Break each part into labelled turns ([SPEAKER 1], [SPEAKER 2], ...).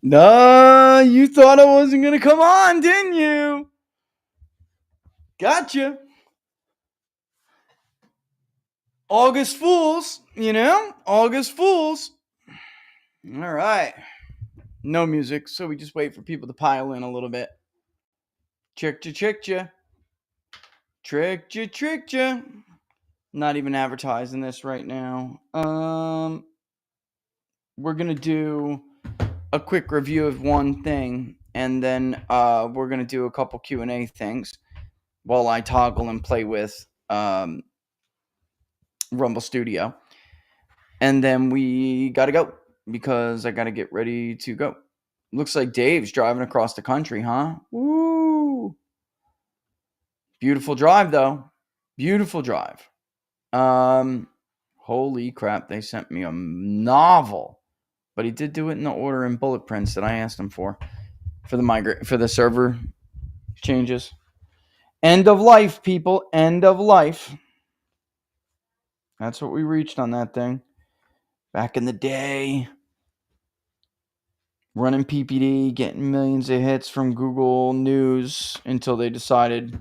[SPEAKER 1] No, you thought I wasn't going to come on, didn't you? Gotcha. August Fools, August Fools. All right. No music, so we just wait for people to pile in a little bit. Tricked you. Tricked you. Not even advertising this right now. We're going to do a quick review of one thing, and then we're going to do a couple Q&A things while I toggle and play with Rumble Studio. And then we got to go because I got to get ready to go. Looks like Dave's driving across the country, huh? Woo! Beautiful drive, though. Beautiful drive. Holy crap, they sent me a novel. But he did do it in the order and bullet prints that I asked him for the server changes. End of life, people. End of life. That's what we reached on that thing. Back in the day. Running PPD, getting millions of hits from Google News until they decided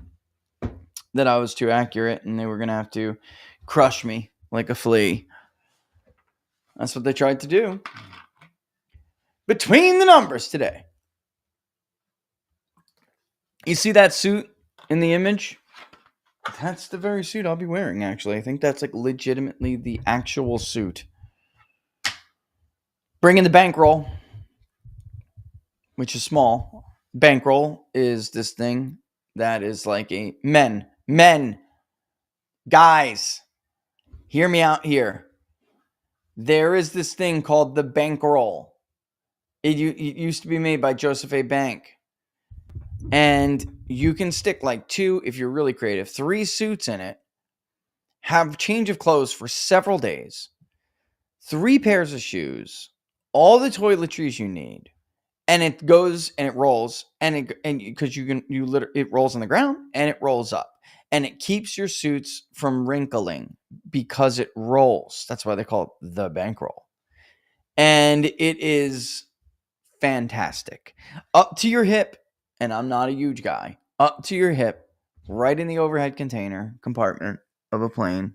[SPEAKER 1] that I was too accurate and they were going to have to crush me like a flea. That's what they tried to do. Between the numbers today. You see that suit in the image? That's the very suit I'll be wearing, actually. I think that's like legitimately the actual suit. Bring in the bankroll, which is small. Bankroll is this thing that is like a men, guys, hear me out here. There is this thing called the bankroll. It used to be made by Joseph A. Bank. And you can stick like 2, if you're really creative, 3 suits in it, have change of clothes for several days, 3 pairs of shoes, all the toiletries you need, and it goes and it rolls, and because it rolls on the ground and it rolls up, and it keeps your suits from wrinkling because it rolls. That's why they call it the bankroll. And it is fantastic. Up to your hip, and I'm not a huge guy, up to your hip, right in the overhead compartment of a plane.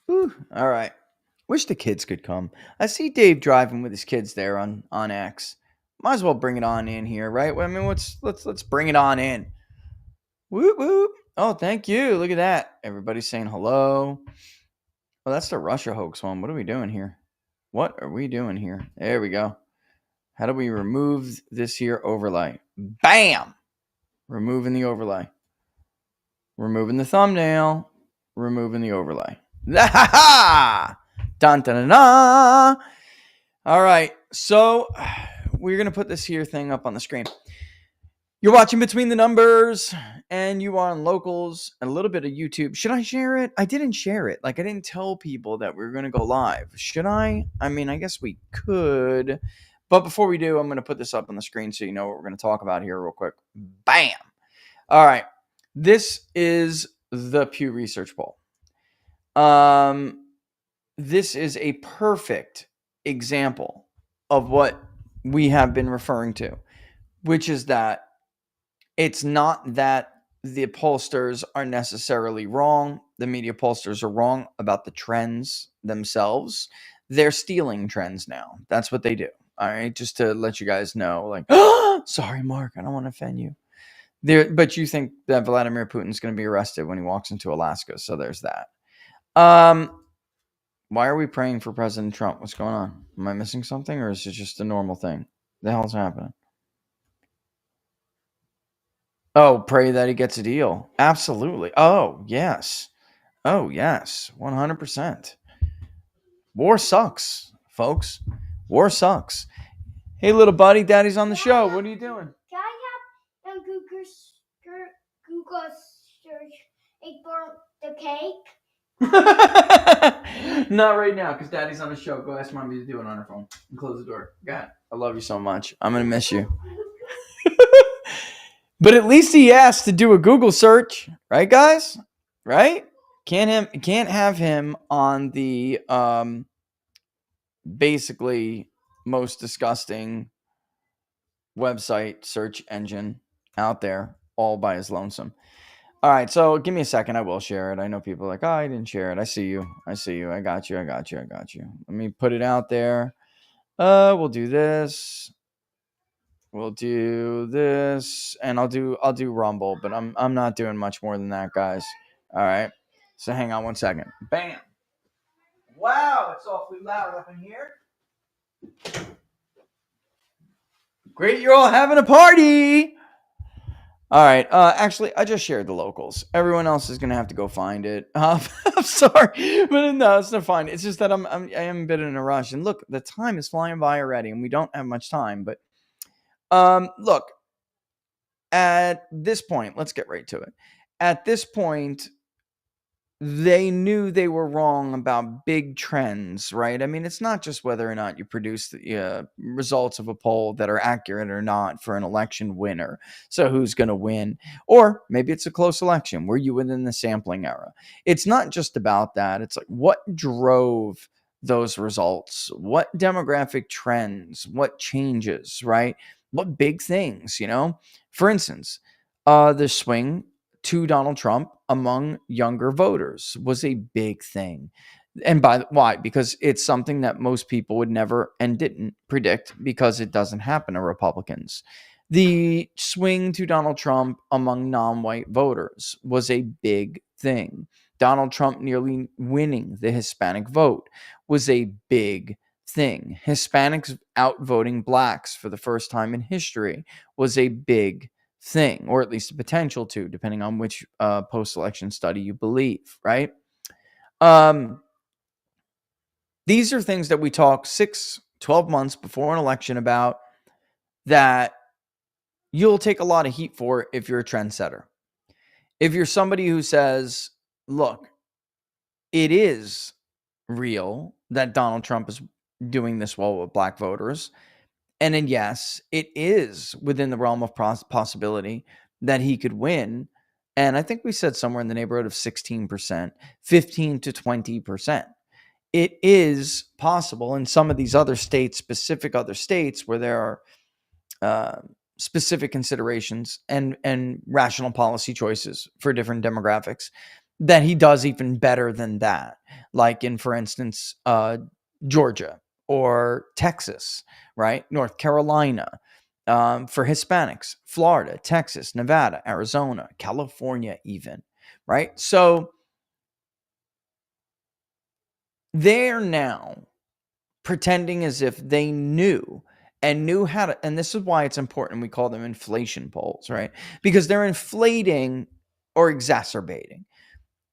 [SPEAKER 1] Whew, all right. Wish the kids could come. I see Dave driving with his kids there on X. Might as well bring it on in here, right? I mean, let's bring it on in. Whoop whoop. Oh, thank you. Look at that. Everybody's saying hello. Well, that's the Russia hoax one. What are we doing here? What are we doing here? There we go. How do we remove this here overlay? Bam! Removing the overlay. Removing the thumbnail. Removing the overlay. Ha! Dun, dun, dun, dun. All right, so we're going to put this here thing up on the screen. You're watching Between the Numbers, and you are on Locals and a little bit of YouTube. Should I share it? I didn't share it. Like, I didn't tell people that we were going to go live. Should I? I mean, I guess we could. But before we do, I'm going to put this up on the screen so you know what we're going to talk about here real quick. Bam! All right, this is the Pew Research poll. This is a perfect example of what we have been referring to, which is that it's not that the pollsters are necessarily wrong. The media pollsters are wrong about the trends themselves. They're stealing trends now. That's what they do. All right. Just to let you guys know, like, sorry, Mark, I don't want to offend you. But you think that Vladimir Putin's going to be arrested when he walks into Alaska. So there's that. Why are we praying for President Trump? What's going on? Am I missing something, or is it just a normal thing? The hell's happening? Oh, pray that he gets a deal. Absolutely. Oh, yes. 100%. War sucks, folks. War sucks. Hey, little buddy, Daddy's on the show. What are you doing?
[SPEAKER 2] Can I have a Google search for the cake?
[SPEAKER 1] Not right now, because Daddy's on the show. Go ask Mommy to do it on her phone and close the door. God, I love you so much. I'm gonna miss you. But at least he asked to do a Google search, right, guys? Right? Can't have him on the basically most disgusting website search engine out there, all by his lonesome. All right, so give me a second. I will share it. I know people are like, oh, I didn't share it. I see you. I see you. I got you. I got you. I got you. Let me put it out there. We'll do this. We'll do this, and I'll do Rumble, but I'm not doing much more than that, guys. All right. So hang on one second. Bam. Wow, it's awfully loud up in here. Great, you're all having a party. All right. Actually, I just shared the locals. Everyone else is gonna have to go find it. I'm sorry, but no, it's not fine. It's just that I am a bit in a rush. And look, the time is flying by already, and we don't have much time. But look, at this point, let's get right to it. At this point, they knew they were wrong about big trends, right? I mean, it's not just whether or not you produce the results of a poll that are accurate or not for an election winner. So who's going to win? Or maybe it's a close election. Were you within the sampling era? It's not just about that. It's like what drove those results? What demographic trends? What changes, right? What big things, For instance, the swing to Donald Trump among younger voters was a big thing. And why? Because it's something that most people would never and didn't predict because it doesn't happen to Republicans. The swing to Donald Trump among non-white voters was a big thing. Donald Trump nearly winning the Hispanic vote was a big thing. Hispanics outvoting blacks for the first time in history was a big thing, or at least the potential to, depending on which post-election study you believe, right? These are things that we talk 12 months before an election about that you'll take a lot of heat for if you're a trendsetter. If you're somebody who says, look, it is real that Donald Trump is doing this well with black voters, and then, yes, it is within the realm of possibility that he could win. And I think we said somewhere in the neighborhood of 16%, 15 to 20%. It is possible in some of these other states, specific other states where there are specific considerations and rational policy choices for different demographics, that he does even better than that. Like in, for instance, Georgia or Texas, right? North Carolina, for Hispanics, Florida, Texas, Nevada, Arizona, California, even, right? So they're now pretending as if they knew how to, and this is why it's important. We call them inflation polls, right? Because they're inflating or exacerbating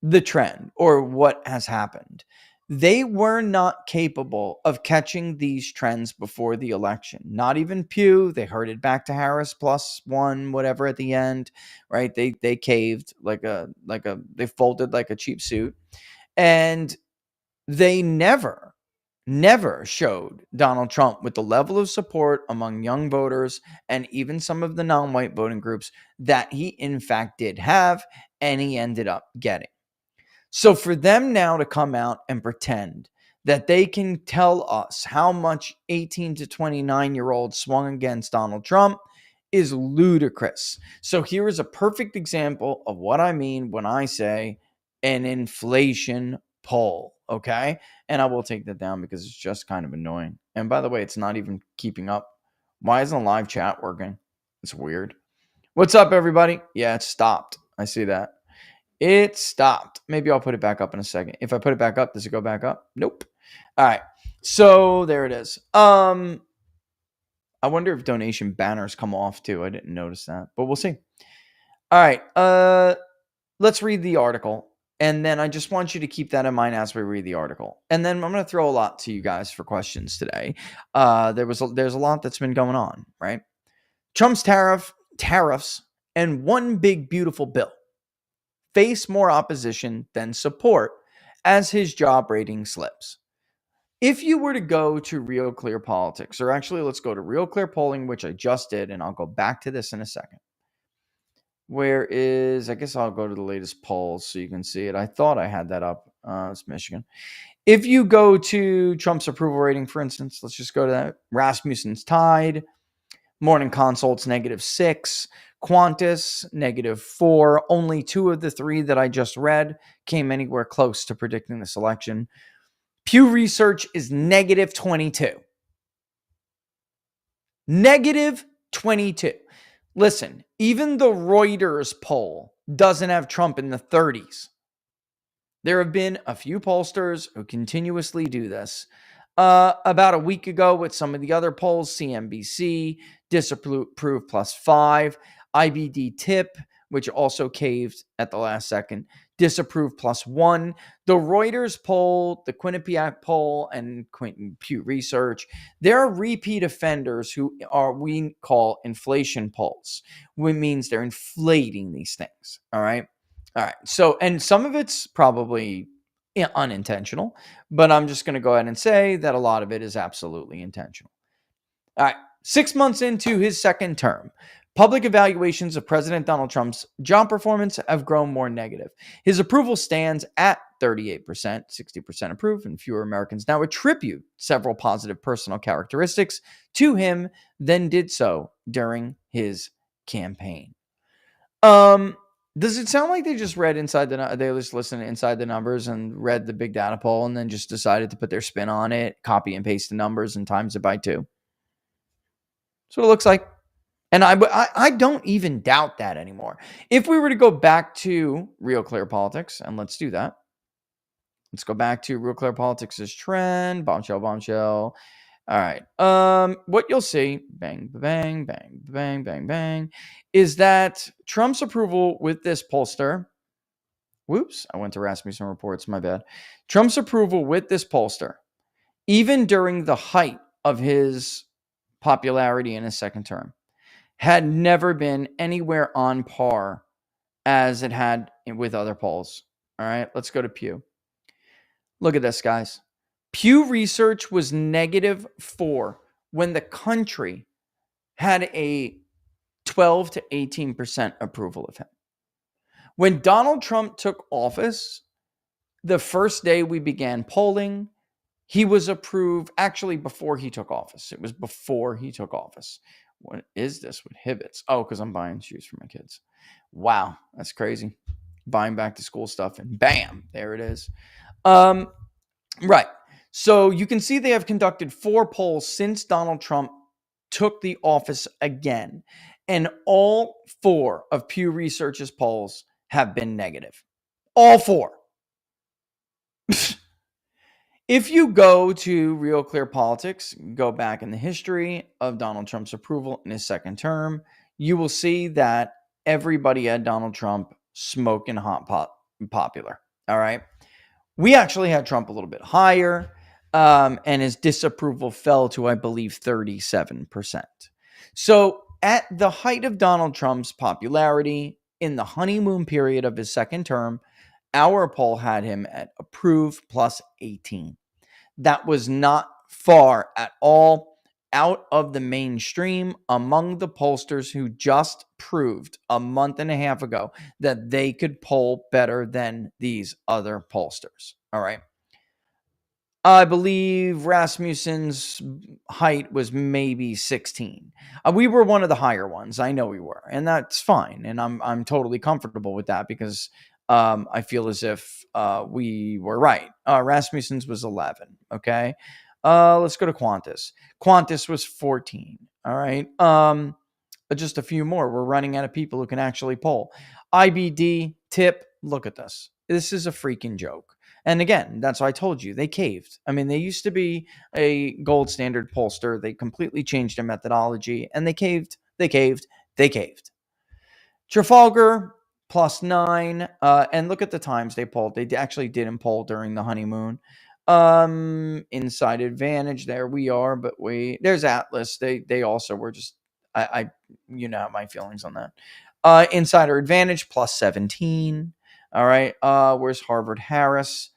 [SPEAKER 1] the trend or what has happened. They were not capable of catching these trends before the election. Not even Pew. They herded back to Harris +1, whatever at the end, right? They caved they folded like a cheap suit. And they never showed Donald Trump with the level of support among young voters and even some of the non-white voting groups that he in fact did have, and he ended up getting. So for them now to come out and pretend that they can tell us how much 18 to 29-year-olds swung against Donald Trump is ludicrous. So here is a perfect example of what I mean when I say an inflation poll, okay? And I will take that down because it's just kind of annoying. And by the way, it's not even keeping up. Why isn't live chat working? It's weird. What's up, everybody? Yeah, it stopped. I see that. It stopped. Maybe I'll put it back up in a second. If I put it back up, does it go back up? Nope. All right. So there it is. I wonder if donation banners come off too. I didn't notice that, but we'll see. All right. Let's read the article. And then I just want you to keep that in mind as we read the article. And then I'm going to throw a lot to you guys for questions today. There's a lot that's been going on, right? Trump's tariffs and one big beautiful bill face more opposition than support as his job rating slips. If you were to go to Real Clear Politics, or actually let's go to Real Clear Polling, which I just did, and I'll go back to this in a second. I guess I'll go to the latest polls so you can see it. I thought I had that up. It's Michigan. If you go to Trump's approval rating, for instance, let's just go to that. Rasmussen's tied. Morning Consult's -6. Qantas, -4. Only 2 of the 3 that I just read came anywhere close to predicting this election. Pew Research is -22. -22. Listen, even the Reuters poll doesn't have Trump in the 30s. There have been a few pollsters who continuously do this. About a week ago with some of the other polls, CNBC, disapprove +5, IBD tip, which also caved at the last second, disapprove +1. The Reuters poll, the Quinnipiac poll, and Pew Research, they're repeat offenders who we call inflation polls, which means they're inflating these things. All right. So, and some of it's probably unintentional, but I'm just going to go ahead and say that a lot of it is absolutely intentional. All right. 6 months into his second term, public evaluations of President Donald Trump's job performance have grown more negative. His approval stands at 38%, 60% approve, and fewer Americans now attribute several positive personal characteristics to him than did so during his campaign. Does it sound like they just read they just listened inside the numbers and read the big data poll and then just decided to put their spin on it, copy and paste the numbers and times it by 2? That's what it looks like. And I don't even doubt that anymore. If we were to go back to Real Clear Politics, and let's do that. Let's go back to Real Clear Politics' trend, bombshell. All right. What you'll see, bang, bang, bang, bang, bang, bang, is that Trump's approval with this pollster. Whoops, I went to Rasmussen Reports, my bad. Trump's approval with this pollster, even during the height of his popularity in his second term, had never been anywhere on par as it had with other polls. All right, let's go to Pew. Look at this, guys. Pew Research was -4 when the country had a 12 to 18% approval of him. When Donald Trump took office, the first day we began polling, he was approved actually before he took office. It was before he took office. What is this with Hibbits? Oh, because I'm buying shoes for my kids. Wow, that's crazy. Buying back to school stuff and bam, there it is. Right. So you can see they have conducted 4 polls since Donald Trump took the office again. And all 4 of Pew Research's polls have been negative. All 4. If you go to Real Clear Politics, go back in the history of Donald Trump's approval in his second term, you will see that everybody had Donald Trump smoking hot pot popular. All right. We actually had Trump a little bit higher, and his disapproval fell to, I believe, 37%. So at the height of Donald Trump's popularity in the honeymoon period of his second term, our poll had him at approve +18. That was not far at all out of the mainstream among the pollsters who just proved a month and a half ago that they could poll better than these other pollsters. All right. I believe Rasmussen's height was maybe 16. We were one of the higher ones. I know we were, and that's fine. And I'm totally comfortable with that because I feel as if we were right. Rasmussen's was 11. Okay. Let's go to Qantas. Qantas was 14. All right. Just a few more. We're running out of people who can actually poll. IBD tip. Look at this. This is a freaking joke. And again, that's why I told you they caved. I mean, they used to be a gold standard pollster. They completely changed their methodology and they caved. Trafalgar +9. And look at the times they polled. They actually didn't poll during the honeymoon. Inside Advantage, there we are, but there's Atlas. They also were just, I you know my feelings on that. Insider Advantage +17. All right. Where's Harvard Harris?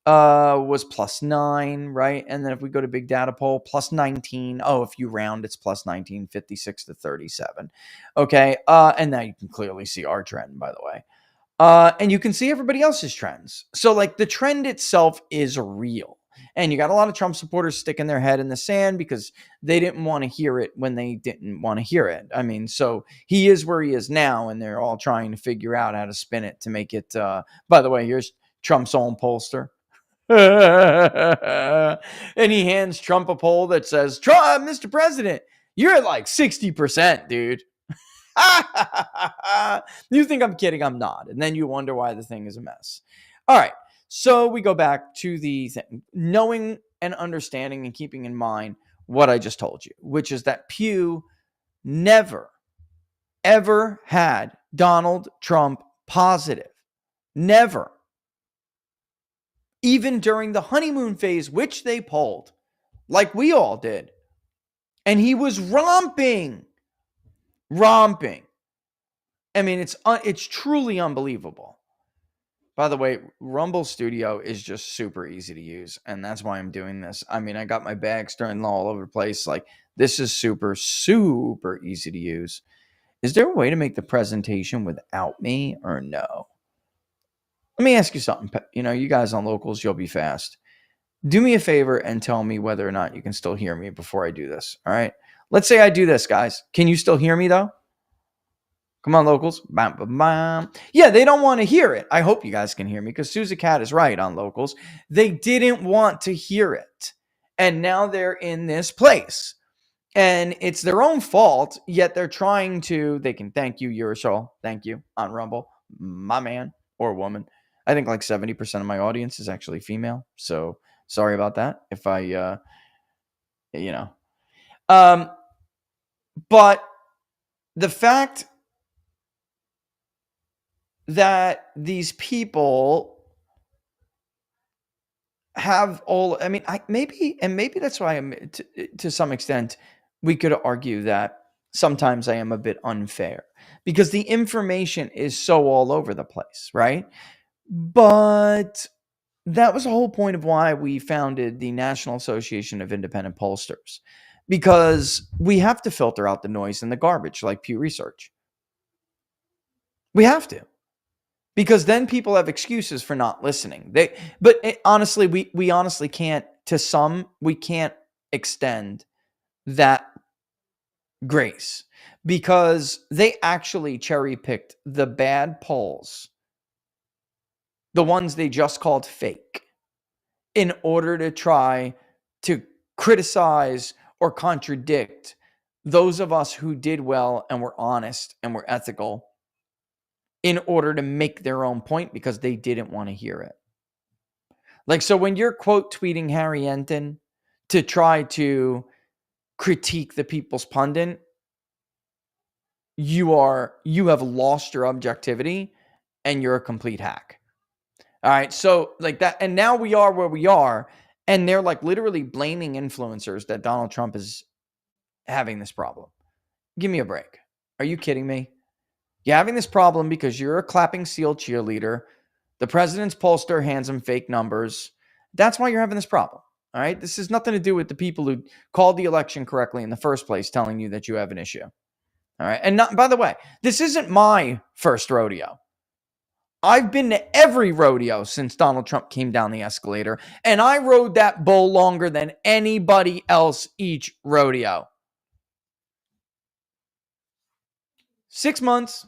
[SPEAKER 1] was +9, right? And then if we go to big data poll, +19. Oh, if you round, it's +19, 56 to 37. Okay. And now you can clearly see our trend, by the way. And you can see everybody else's trends. So, like, the trend itself is real. And you got a lot of Trump supporters sticking their head in the sand because they didn't want to hear it when they didn't want to hear it. I mean, so he is where he is now, and they're all trying to figure out how to spin it to make it. By the way, here's Trump's own pollster. And he hands Trump a poll that says, Trump, Mr. President, you're at like 60%, dude. You think I'm kidding? I'm not. And then you wonder why the thing is a mess. All right. So we go back to the thing, knowing and understanding and keeping in mind what I just told you, which is that Pew never, ever had Donald Trump positive. Never. Even during the honeymoon phase, which they polled, like we all did. And he was romping. I mean, it's truly unbelievable. By the way, Rumble Studio is just super easy to use, and that's why I'm doing this. I mean, I got my bags turned all over the place. Like, this is super, super easy to use. Is there a way to make the presentation without me or no? Let me ask you something. You know, you guys on Locals, you'll be fast. Do me a favor and tell me whether or not you can still hear me before I do this. All right. Let's say I do this, guys. Can you still hear me, though? Come on, Locals. Bam, bam, bam. Yeah, they don't want to hear it. I hope you guys can hear me because Susan Cat is right on Locals. They didn't want to hear it. And now they're in this place. And it's their own fault, yet they're trying to. They can thank you, Urishal. Thank you on Rumble. My man or woman. I think like 70% of my audience is actually female. So sorry about that if I, but the fact that these people have all, I mean, maybe that's why I'm, to some extent, we could argue that sometimes I am a bit unfair because the information is so all over the place, right? But that was the whole point of why we founded the National Association of Independent Pollsters, because we have to filter out the noise and the garbage like Pew Research. We have to. Because then people have excuses for not listening. Honestly, we honestly can't, to some, we can't extend that grace because they actually cherry picked the bad polls, the ones they just called fake, in order to try to criticize or contradict those of us who did well and were honest and were ethical, in order to make their own point because they didn't want to hear it. Like, so when you're quote tweeting Harry Enton to try to critique the People's Pundit, you have lost your objectivity and you're a complete hack. All right. So like that. And now we are where we are. And they're like literally blaming influencers that Donald Trump is having this problem. Give me a break. Are you kidding me? You're having this problem because you're a clapping seal cheerleader. The president's pollster hands him fake numbers. That's why you're having this problem. All right. This has nothing to do with the people who called the election correctly in the first place telling you that you have an issue. All right. And by the way, this isn't my first rodeo. I've been to every rodeo since Donald Trump came down the escalator, and I rode that bull longer than anybody else each rodeo. 6 months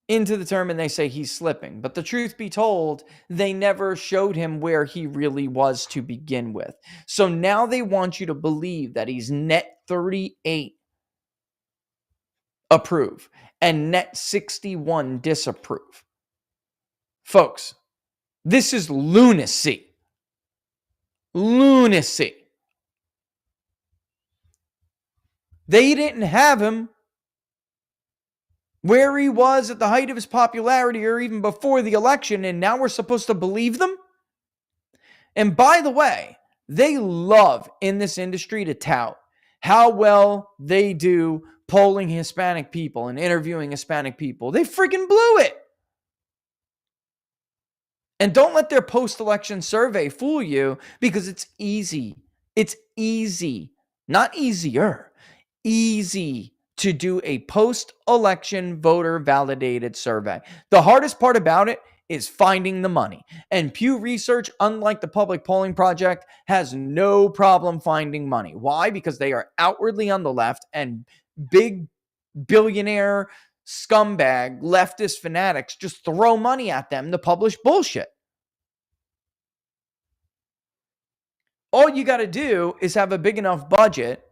[SPEAKER 1] into the term and they say he's slipping. But the truth be told, they never showed him where he really was to begin with. So now they want you to believe that he's net 38 approve and net 61 disapprove. Folks, this is lunacy. Lunacy. They didn't have him where he was at the height of his popularity or even before the election, and now we're supposed to believe them? And by the way, they love in this industry to tout how well they do polling Hispanic people and interviewing Hispanic people. They freaking blew it. And don't let their post-election survey fool you, because it's easy. It's easy, not easier, easy to do a post-election voter validated survey. The hardest part about it is finding the money. And Pew Research, unlike the Public Polling Project, has no problem finding money. Why? Because they are outwardly on the left, and big billionaire scumbag leftist fanatics just throw money at them to publish bullshit. All you got to do is have a big enough budget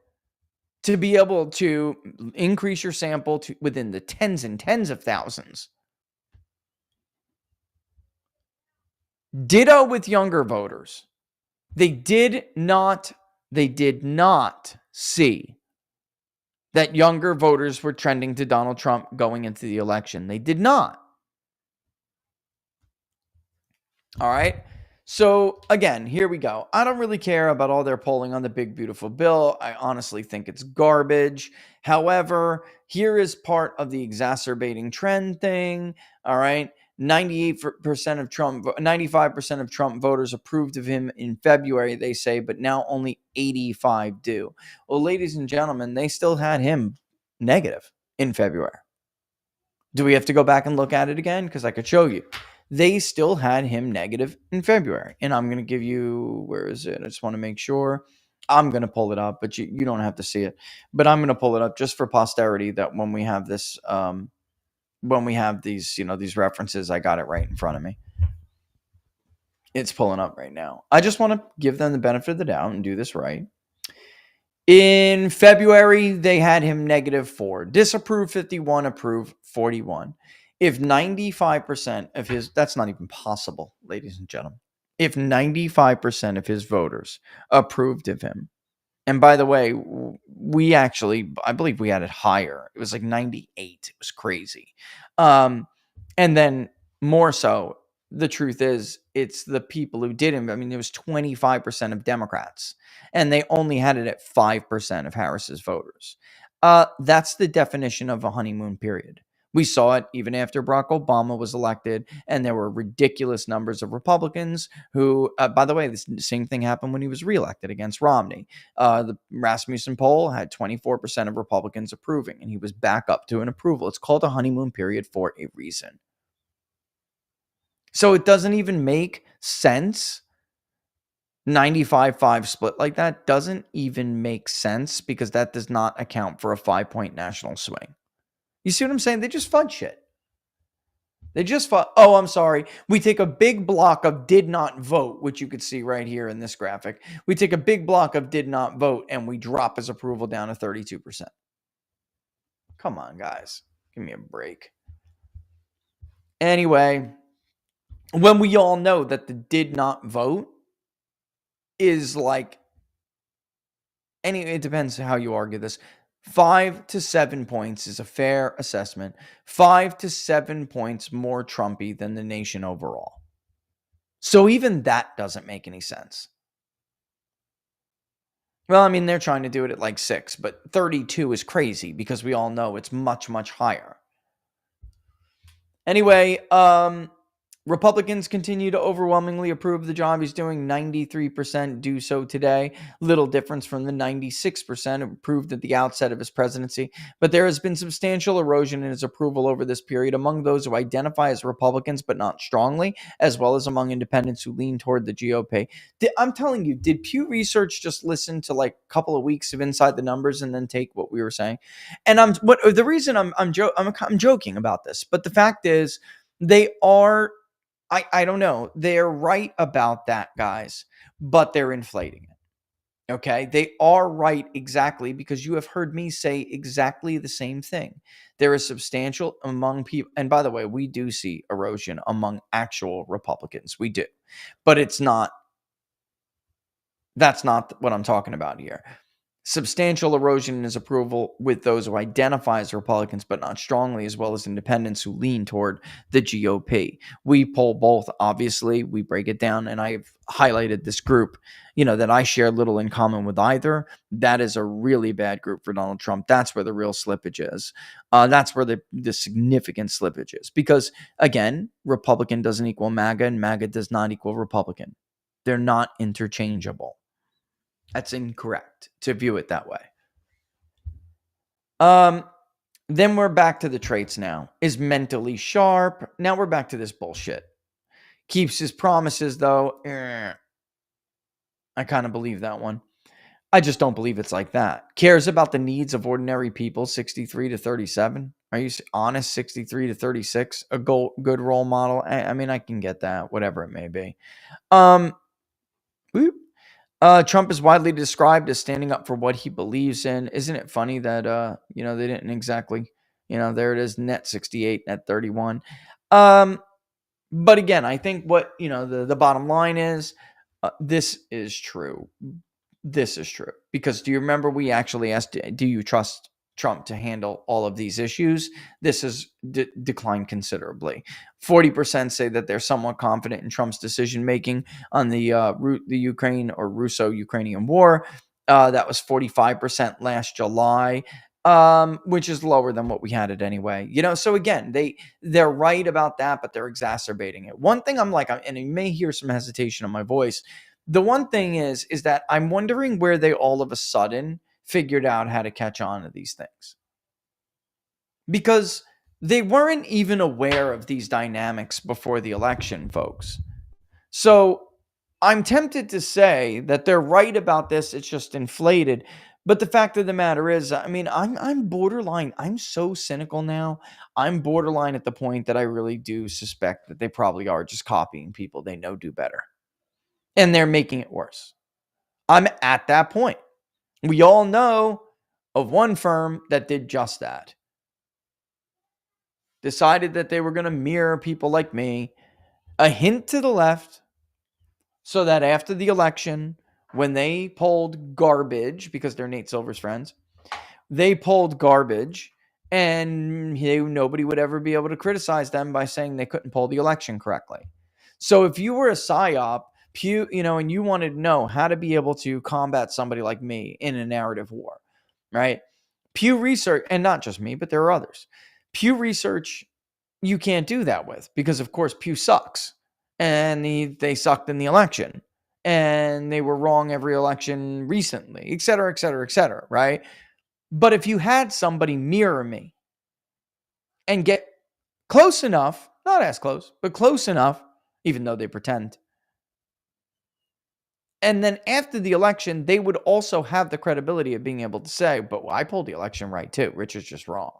[SPEAKER 1] to be able to increase your sample to within the tens and tens of thousands. Ditto with younger voters. They did not see that younger voters were trending to Donald Trump going into the election. They did not. All right. So again, here we go. I don't really care about all their polling on the big, beautiful bill. I honestly think it's garbage. However, here is part of the exacerbating trend thing. All right. 98% of Trump, 95% of Trump voters approved of him in February, they say, but now only 85 do. Well, ladies and gentlemen, they still had him negative in February. Do we have to go back and look at it again? Because I could show you. They still had him negative in February. And I'm going to give you, where is it? I just want to make sure. I'm going to pull it up, but you don't have to see it. But I'm going to pull it up just for posterity, that when we have this, when we have these, these references, I got it right in front of me. It's pulling up right now. I just want to give them the benefit of the doubt and do this right. In February, they had him -4, disapprove 51, approve 41. If 95% of his, that's not even possible, ladies and gentlemen. If 95% of his voters approved of him, and by the way, we actually, I believe we had it higher. It was like 98. It was crazy. And then more so, the truth is, it's the people who didn't. I mean, it was 25% of Democrats, and they only had it at 5% of Harris's voters. That's the definition of a honeymoon period. We saw it even after Barack Obama was elected, and there were ridiculous numbers of Republicans who, by the way, the same thing happened when he was reelected against Romney. The Rasmussen poll had 24% of Republicans approving, and he was back up to an approval. It's called a honeymoon period for a reason. So it doesn't even make sense. 95-5 split like that doesn't even make sense, because that does not account for a 5-point national swing. You see what I'm saying? They just fudge shit. They just fudge. Oh, I'm sorry. We take a big block of did not vote, which you could see right here in this graphic. We take a big block of did not vote, and we drop his approval down to 32%. Come on, guys. Give me a break. Anyway, when we all know that the did not vote is like, it depends how you argue this. 5 to 7 points is a fair assessment. 5 to 7 points more Trumpy than the nation overall. So even that doesn't make any sense. Well, I mean, they're trying to do it at like 6, but 32 is crazy, because we all know it's much, much higher. Anyway, Republicans continue to overwhelmingly approve the job he's doing. 93% do so today. Little difference from the 96% who approved at the outset of his presidency. But there has been substantial erosion in his approval over this period among those who identify as Republicans but not strongly, as well as among independents who lean toward the GOP. I'm telling you, did Pew Research just listen to like a couple of weeks of Inside the Numbers and then take what we were saying? And the reason I'm joking about this, but the fact is, they are. I don't know. They're right about that, guys, but they're inflating it. Okay? They are right exactly, because you have heard me say exactly the same thing. There is substantial among people, and by the way, we do see erosion among actual Republicans. We do. But that's not what I'm talking about here. Substantial erosion in his approval with those who identify as Republicans but not strongly, as well as independents who lean toward the GOP. We poll both, obviously. We break it down, and I've highlighted this group, that I share little in common with either. That is a really bad group for Donald Trump. That's where the real slippage is. That's where the significant slippage is. Because, again, Republican doesn't equal MAGA, and MAGA does not equal Republican. They're not interchangeable. That's incorrect to view it that way. Then we're back to the traits now. Is mentally sharp. Now we're back to this bullshit. Keeps his promises, though. I kind of believe that one. I just don't believe it's like that. Cares about the needs of ordinary people, 63 to 37. Are you honest, 63 to 36? A good role model? I mean, I can get that, whatever it may be. Trump is widely described as standing up for what he believes in. Isn't it funny that, they didn't exactly, there it is, net 68, net 31. But again, I think what, the bottom line is, this is true. This is true. Because do you remember we actually asked, do you trust Trump to handle all of these issues? This has declined considerably. 40% say that they're somewhat confident in Trump's decision-making on the Ukraine or Russo-Ukrainian war. That was 45% last July, which is lower than what we had it anyway. So again, they're right about that, but they're exacerbating it. One thing I'm like, and you may hear some hesitation in my voice, the one thing is that I'm wondering where they all of a sudden figured out how to catch on to these things. Because they weren't even aware of these dynamics before the election, folks. So I'm tempted to say that they're right about this. It's just inflated. But the fact of the matter is, I mean, I'm borderline. I'm so cynical now. I'm borderline at the point that I really do suspect that they probably are just copying people they know do better. And they're making it worse. I'm at that point. We all know of one firm that did just that. Decided that they were going to mirror people like me, a hint to the left, so that after the election, when they polled garbage, because they're Nate Silver's friends, they polled garbage, and nobody would ever be able to criticize them by saying they couldn't poll the election correctly. So if you were a PSYOP, Pew, and you wanted to know how to be able to combat somebody like me in a narrative war, right? Pew Research, and not just me, but there are others. Pew Research, you can't do that with because, of course, Pew sucks. And they sucked in the election. And they were wrong every election recently, et cetera, et cetera, et cetera, right? But if you had somebody mirror me and get close enough, not as close, but close enough, even though they pretend, and then after the election, they would also have the credibility of being able to say, but I pulled the election right too. Richard's just wrong.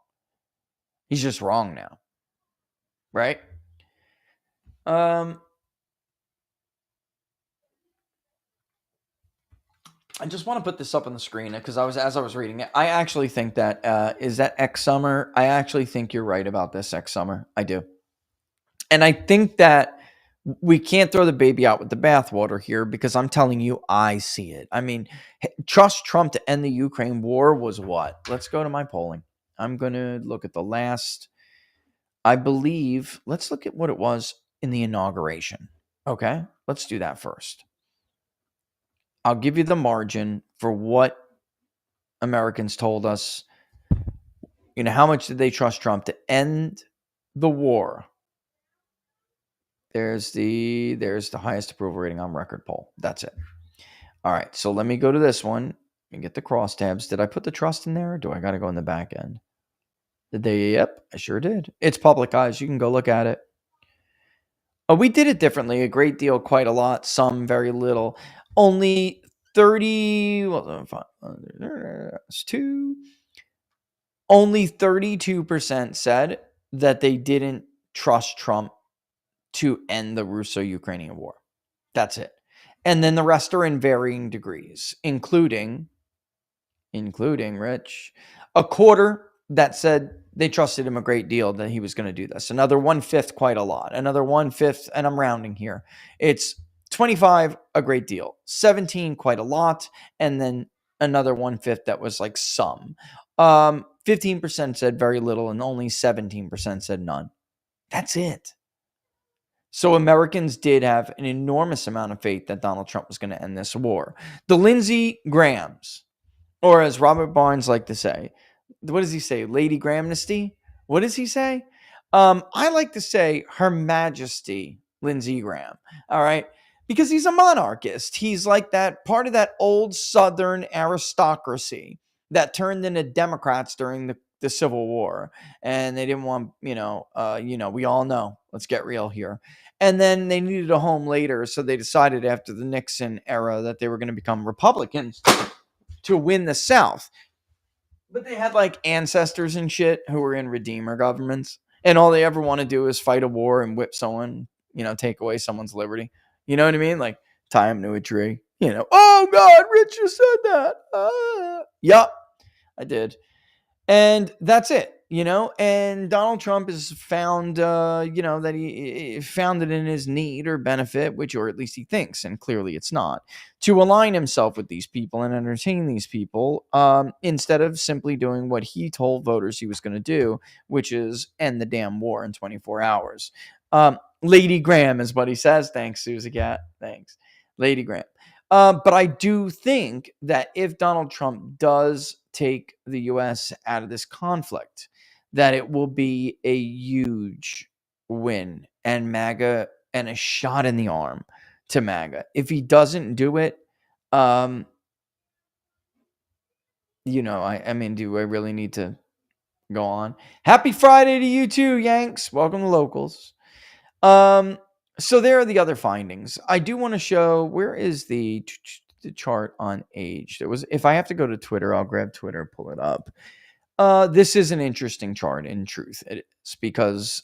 [SPEAKER 1] He's just wrong now. Right? I just want to put this up on the screen because as I was reading it, I actually think that is that X Summer. I actually think you're right about this, X Summer. I do. And I think that we can't throw the baby out with the bathwater here because I'm telling you, I see it. I mean, trust Trump to end the Ukraine war was what? Let's go to my polling. I'm going to look at the last, I believe, let's look at what it was in the inauguration. Okay, let's do that first. I'll give you the margin for what Americans told us. How much did they trust Trump to end the war? There's the highest approval rating on record poll. That's it. All right, so let me go to this one and get the crosstabs. Did I put the trust in there or do I got to go in the back end? Did they? Yep, I sure did. It's public, guys. You can go look at it. Oh, we did it differently. A great deal, quite a lot, some very little. Only 30, only 32% said that they didn't trust Trump to end the Russo-Ukrainian war. That's it. And then the rest are in varying degrees, including Rich, a quarter that said they trusted him a great deal that he was going to do this. Another 1/5, quite a lot. Another 1/5, and I'm rounding here. It's 25, a great deal. 17, quite a lot. And then another 1/5 that was like some. 15% said very little, and only 17% said none. That's it. So Americans did have an enormous amount of faith that Donald Trump was going to end this war. The Lindsey Grahams, or as Robert Barnes liked to say, what does he say? Lady Grahamnesty? What does he say? I like to say Her Majesty Lindsey Graham. All right. Because he's a monarchist. He's like that part of that old Southern aristocracy that turned into Democrats during the Civil War. And they didn't want, we all know. Let's get real here. And then they needed a home later. So they decided after the Nixon era that they were going to become Republicans to win the South. But they had like ancestors and shit who were in Redeemer governments. And all they ever want to do is fight a war and whip someone, take away someone's liberty. You know what I mean? Like tie them to a tree. Oh God, Rich just said that. Yup, I did. And that's it, and Donald Trump has found, that he found it in his need or benefit, or at least he thinks, and clearly it's not, to align himself with these people and entertain these people, instead of simply doing what he told voters he was going to do, which is end the damn war in 24 hours. Lady Graham is what he says. Thanks, Susie Cat. Thanks, Lady Graham. But I do think that if Donald Trump does take the U.S. out of this conflict, that it will be a huge win and a shot in the arm to MAGA. If he doesn't do it, I mean, do I really need to go on? Happy Friday to you too, Yanks. Welcome to Locals. So there are the other findings. I do want to show, where is the chart on age? If I have to go to Twitter, I'll grab Twitter, pull it up. This is an interesting chart, in truth. It is, because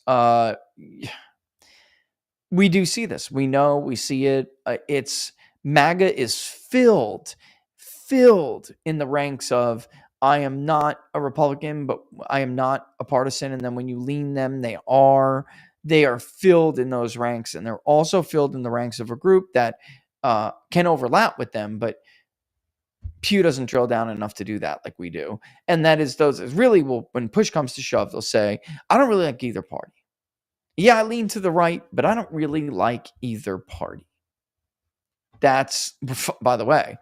[SPEAKER 1] we do see this. We know, we see it. MAGA is filled in the ranks of, I am not a Republican, but I am not a partisan. And then when you lean them, they are filled in those ranks. And they're also filled in the ranks of a group that can overlap with them, but Pew doesn't drill down enough to do that like we do. And that is those really will, when push comes to shove, they'll say, I don't really like either party. Yeah, I lean to the right, but I don't really like either party. That's, by the way,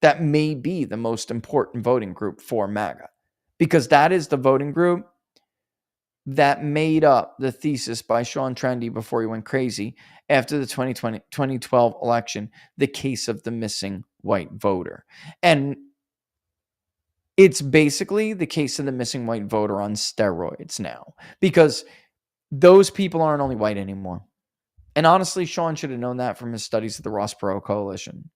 [SPEAKER 1] that may be the most important voting group for MAGA, because that is the voting group that made up the thesis by Sean Trendy before he went crazy after the 2012 election, the case of the missing white voter. And it's basically the case of the missing white voter on steroids now, because those people aren't only white anymore. And honestly, Sean should have known that from his studies of the Ross Perot coalition.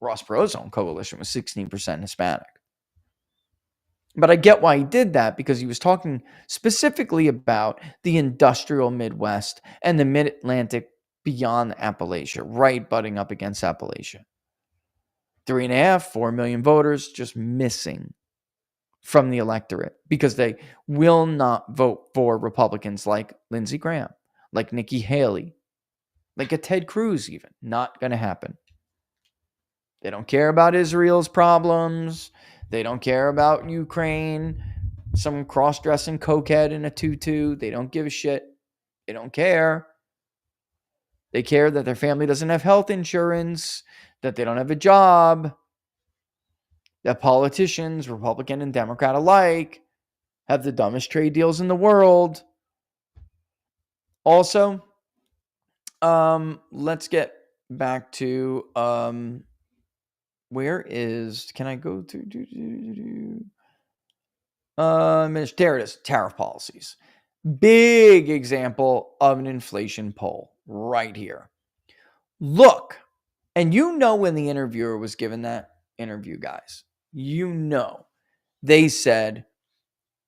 [SPEAKER 1] Ross Perot's own coalition was 16% Hispanic. But I get why he did that, because he was talking specifically about the industrial Midwest and the Mid-Atlantic beyond Appalachia, right butting up against Appalachia. 3.5, 4 million voters just missing from the electorate because they will not vote for Republicans like Lindsey Graham, like Nikki Haley, like a Ted Cruz even. Not going to happen. They don't care about Israel's problems. They don't care about Ukraine, some cross-dressing cokehead in a tutu. They don't give a shit. They don't care. They care that their family doesn't have health insurance, that they don't have a job, that politicians, Republican and Democrat alike, have the dumbest trade deals in the world. Also, let's get back to where is, can I go to there it is, tariff policies. Big example of an inflation poll right here. Look, and when the interviewer was given that interview, guys, they said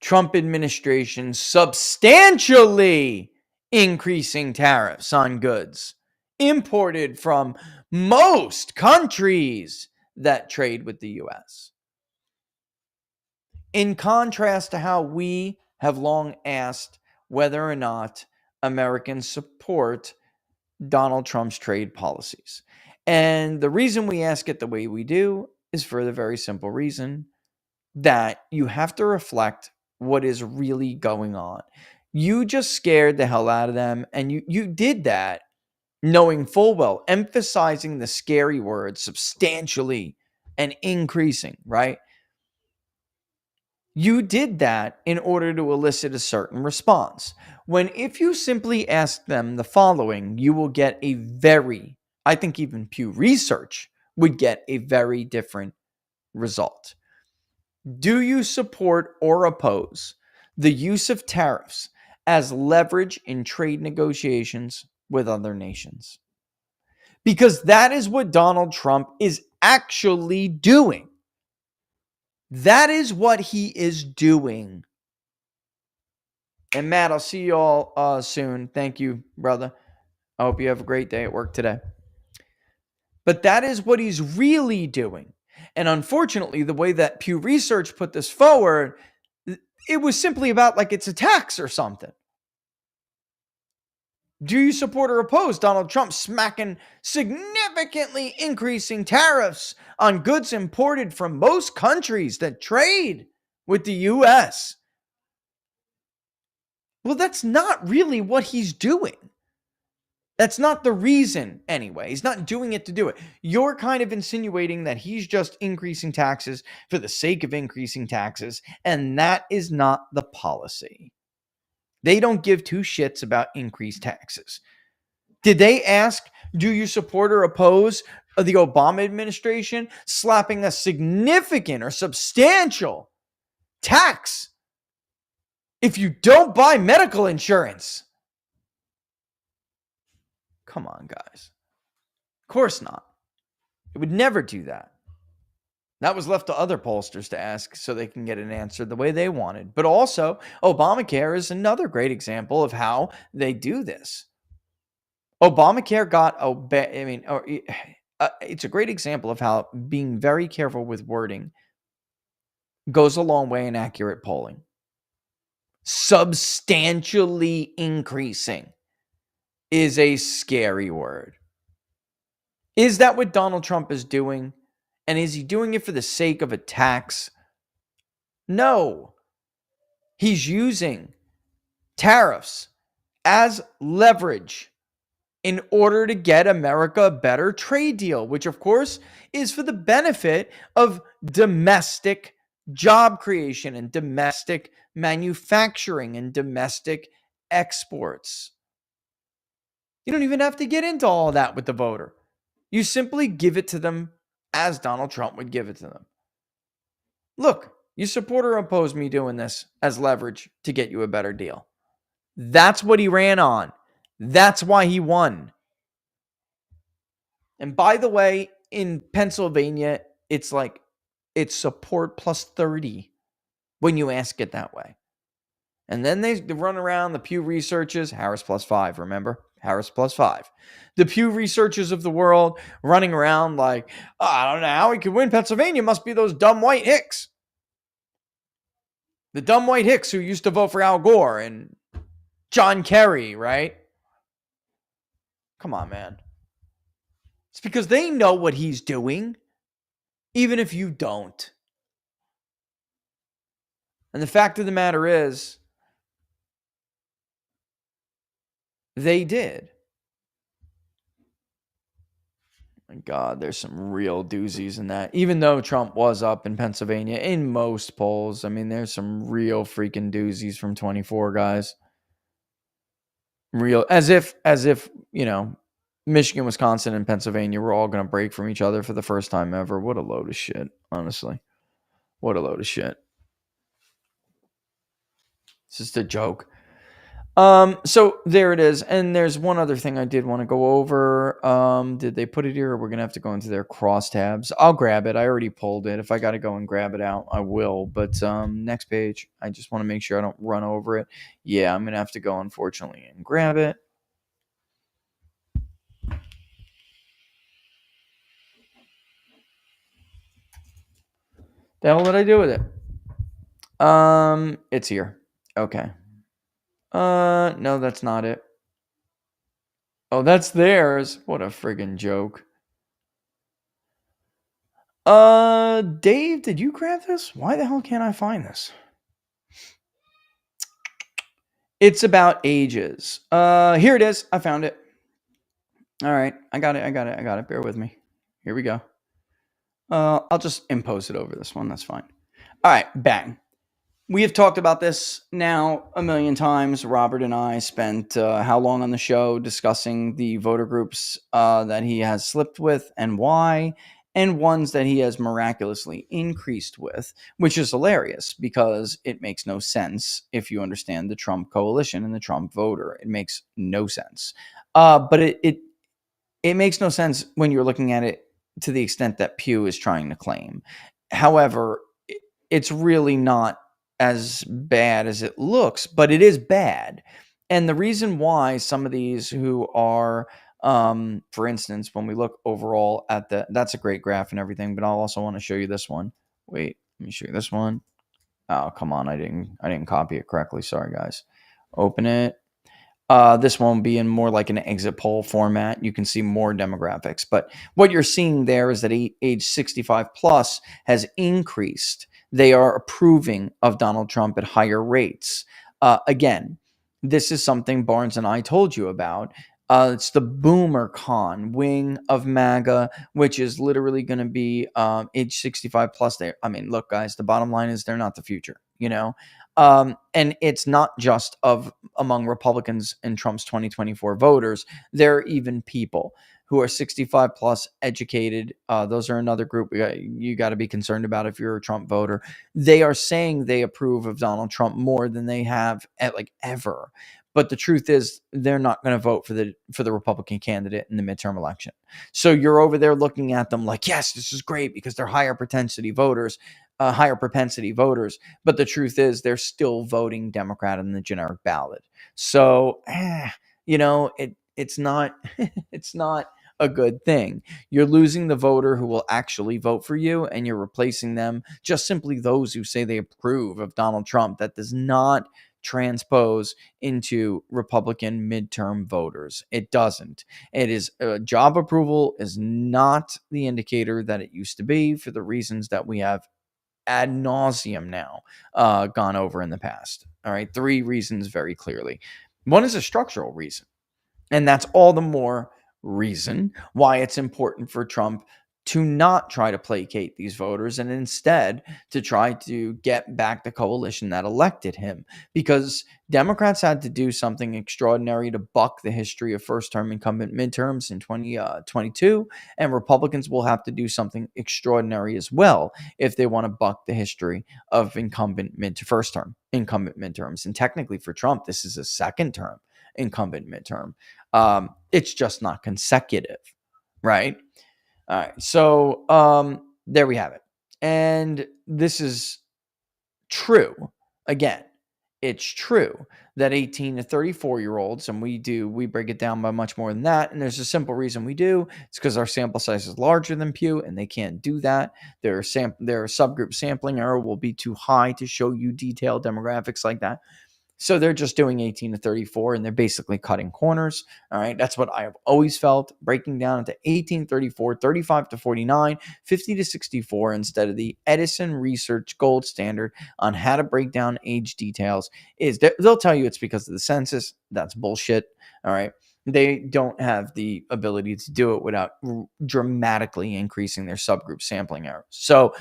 [SPEAKER 1] Trump administration substantially increasing tariffs on goods imported from most countries that trade with the U.S. In contrast to how we have long asked whether or not Americans support Donald Trump's trade policies. And the reason we ask it the way we do is for the very simple reason that you have to reflect what is really going on. You just scared the hell out of them, and you did that knowing full well, emphasizing the scary words substantially and increasing, right? You did that in order to elicit a certain response. When if you simply ask them the following, you will get a I think even Pew Research would get a very different result. Do you support or oppose the use of tariffs as leverage in trade negotiations with other nations? Because that is what Donald Trump is actually doing. That is what he is doing. And Matt, I'll see you all soon. Thank you, brother. I hope you have a great day at work today. But that is what he's really doing. And unfortunately, the way that Pew Research put this forward, it was simply about like it's a tax or something. Do you support or oppose Donald Trump smacking significantly increasing tariffs on goods imported from most countries that trade with the U.S.? Well, that's not really what he's doing. That's not the reason anyway. He's not doing it to do it. You're kind of insinuating that he's just increasing taxes for the sake of increasing taxes, and that is not the policy. They don't give two shits about increased taxes. Did they ask, do you support or oppose the Obama administration slapping a significant or substantial tax if you don't buy medical insurance? Come on, guys. Of course not. It would never do that. That was left to other pollsters to ask so they can get an answer the way they wanted. But also, Obamacare is another great example of how they do this. Obamacare got it's a great example of how being very careful with wording goes a long way in accurate polling. Substantially increasing is a scary word. Is that what Donald Trump is doing? And is he doing it for the sake of a tax? No. He's using tariffs as leverage in order to get America a better trade deal, which of course is for the benefit of domestic job creation and domestic manufacturing and domestic exports. You don't even have to get into all that with the voter. You simply give it to them as Donald Trump would give it to them. Look, you support or oppose me doing this as leverage to get you a better deal. That's what he ran on. That's why he won. And by the way, in Pennsylvania, it's support plus 30 when you ask it that way. And then they run around the Pew Researches, Harris plus 5, remember? Harris plus 5. The Pew Researchers of the world running around like, I don't know how we could win Pennsylvania. Must be those dumb white hicks. The dumb white hicks who used to vote for Al Gore and John Kerry, right? Come on, man. It's because they know what he's doing, even if you don't. And the fact of the matter is, they did. My God, there's some real doozies in that. Even though Trump was up in Pennsylvania in most polls, I mean, there's some real freaking doozies from 24, guys. Real, as if, Michigan, Wisconsin, and Pennsylvania were all going to break from each other for the first time ever. What a load of shit, honestly. What a load of shit. It's just a joke. So there it is. And there's one other thing I did want to go over. Did they put it here, or we're going to have to go into their crosstabs? I'll grab it. I already pulled it. If I got to go and grab it out, I will. But next page, I just want to make sure I don't run over it. Yeah, I'm going to have to go, unfortunately, and grab it. The hell did I do with it? It's here. Okay. No, that's not it. Oh, that's theirs. What a friggin' joke. Dave, did you grab this? Why the hell can't I find this? It's about ages. Here it is. I found it. All right. I got it. Bear with me. Here we go. I'll just impose it over this one. That's fine. All right. Bang. We have talked about this now a million times. Robert and I spent how long on the show discussing the voter groups that he has slipped with and why, and ones that he has miraculously increased with, which is hilarious because it makes no sense if you understand the Trump coalition and the Trump voter. It makes no sense. But it makes no sense when you're looking at it to the extent that Pew is trying to claim. However, it's really not as bad as it looks, but it is bad. And the reason why some of these who are, for instance, when we look overall at that's a great graph and everything, but I'll also want to show you this one. Wait, let me show you this one. Oh, come on. I didn't copy it correctly. Sorry, guys. Open it. This one will be in more like an exit poll format. You can see more demographics. But what you're seeing there is that age 65 plus has increased. They are approving of Donald Trump at higher rates. Again, this is something Barnes and I told you about. It's the boomer con wing of MAGA, which is literally going to be age 65 plus. There. I mean, look, guys, the bottom line is they're not the future, you know? And it's not just among Republicans and Trump's 2024 voters. There are even people who are 65 plus educated. Those are another group you got to be concerned about if you're a Trump voter. They are saying they approve of Donald Trump more than they have ever. But the truth is, they're not going to vote for the Republican candidate in the midterm election. So you're over there looking at them like, yes, this is great because they're higher propensity voters. But the truth is they're still voting Democrat in the generic ballot. So, it's not it's not a good thing. You're losing the voter who will actually vote for you, and you're replacing them just simply those who say they approve of Donald Trump. That does not transpose into Republican midterm voters. It doesn't. It is job approval is not the indicator that it used to be for the reasons that we have ad nauseum now gone over in the past. All right. 3 reasons very clearly. One is a structural reason. And that's all the more reason why it's important for Trump to not try to placate these voters and instead to try to get back the coalition that elected him. Because Democrats had to do something extraordinary to buck the history of first-term incumbent midterms in 2022, and Republicans will have to do something extraordinary as well if they want to buck the history of first-term incumbent midterms. And technically for Trump, this is a second-term incumbent midterm. It's just not consecutive, right? All right. So there we have it. And this is true. Again, it's true that 18 to 34-year-olds, and we break it down by much more than that. And there's a simple reason we do. It's because our sample size is larger than Pew, and they can't do that. Their subgroup sampling error will be too high to show you detailed demographics like that. So they're just doing 18 to 34, and they're basically cutting corners. All right. That's what I have always felt, breaking down into 18, 34, 35 to 49, 50 to 64, instead of the Edison Research gold standard on how to break down age details. They'll tell you it's because of the census. That's bullshit. All right. They don't have the ability to do it without dramatically increasing their subgroup sampling errors. So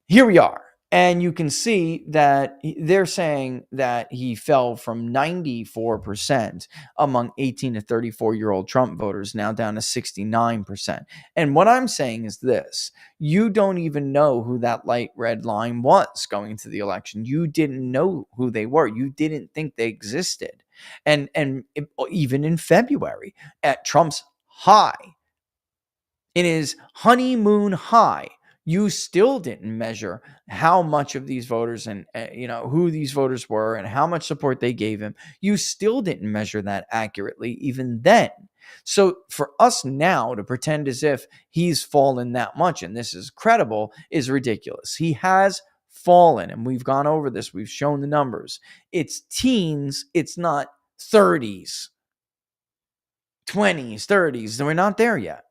[SPEAKER 1] here we are. And you can see that they're saying that he fell from 94% among 18 to 34-year-old Trump voters now down to 69%. And what I'm saying is this: you don't even know who that light red line was going into the election. You didn't know who they were. You didn't think they existed. And even in February, at Trump's high, in his honeymoon high, you still didn't measure how much of these voters and who these voters were and how much support they gave him. You still didn't measure that accurately even then. So for us now to pretend as if he's fallen that much and this is credible is ridiculous. He has fallen, and we've gone over this. We've shown the numbers. It's teens. It's not 30s, 20s, 30s. We're not there yet.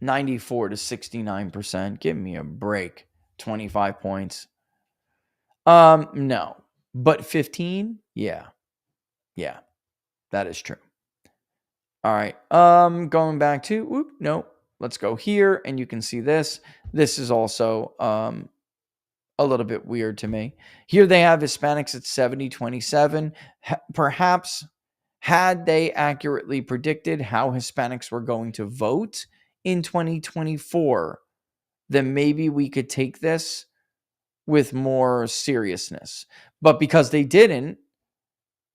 [SPEAKER 1] 94 to 69%. Give me a break. 25 points. No. But 15? Yeah. Yeah. That is true. All right. Going back to no. Let's go here and you can see this. This is also a little bit weird to me. Here they have Hispanics at 70-27. Perhaps had they accurately predicted how Hispanics were going to vote in 2024, then maybe we could take this with more seriousness. But because they didn't,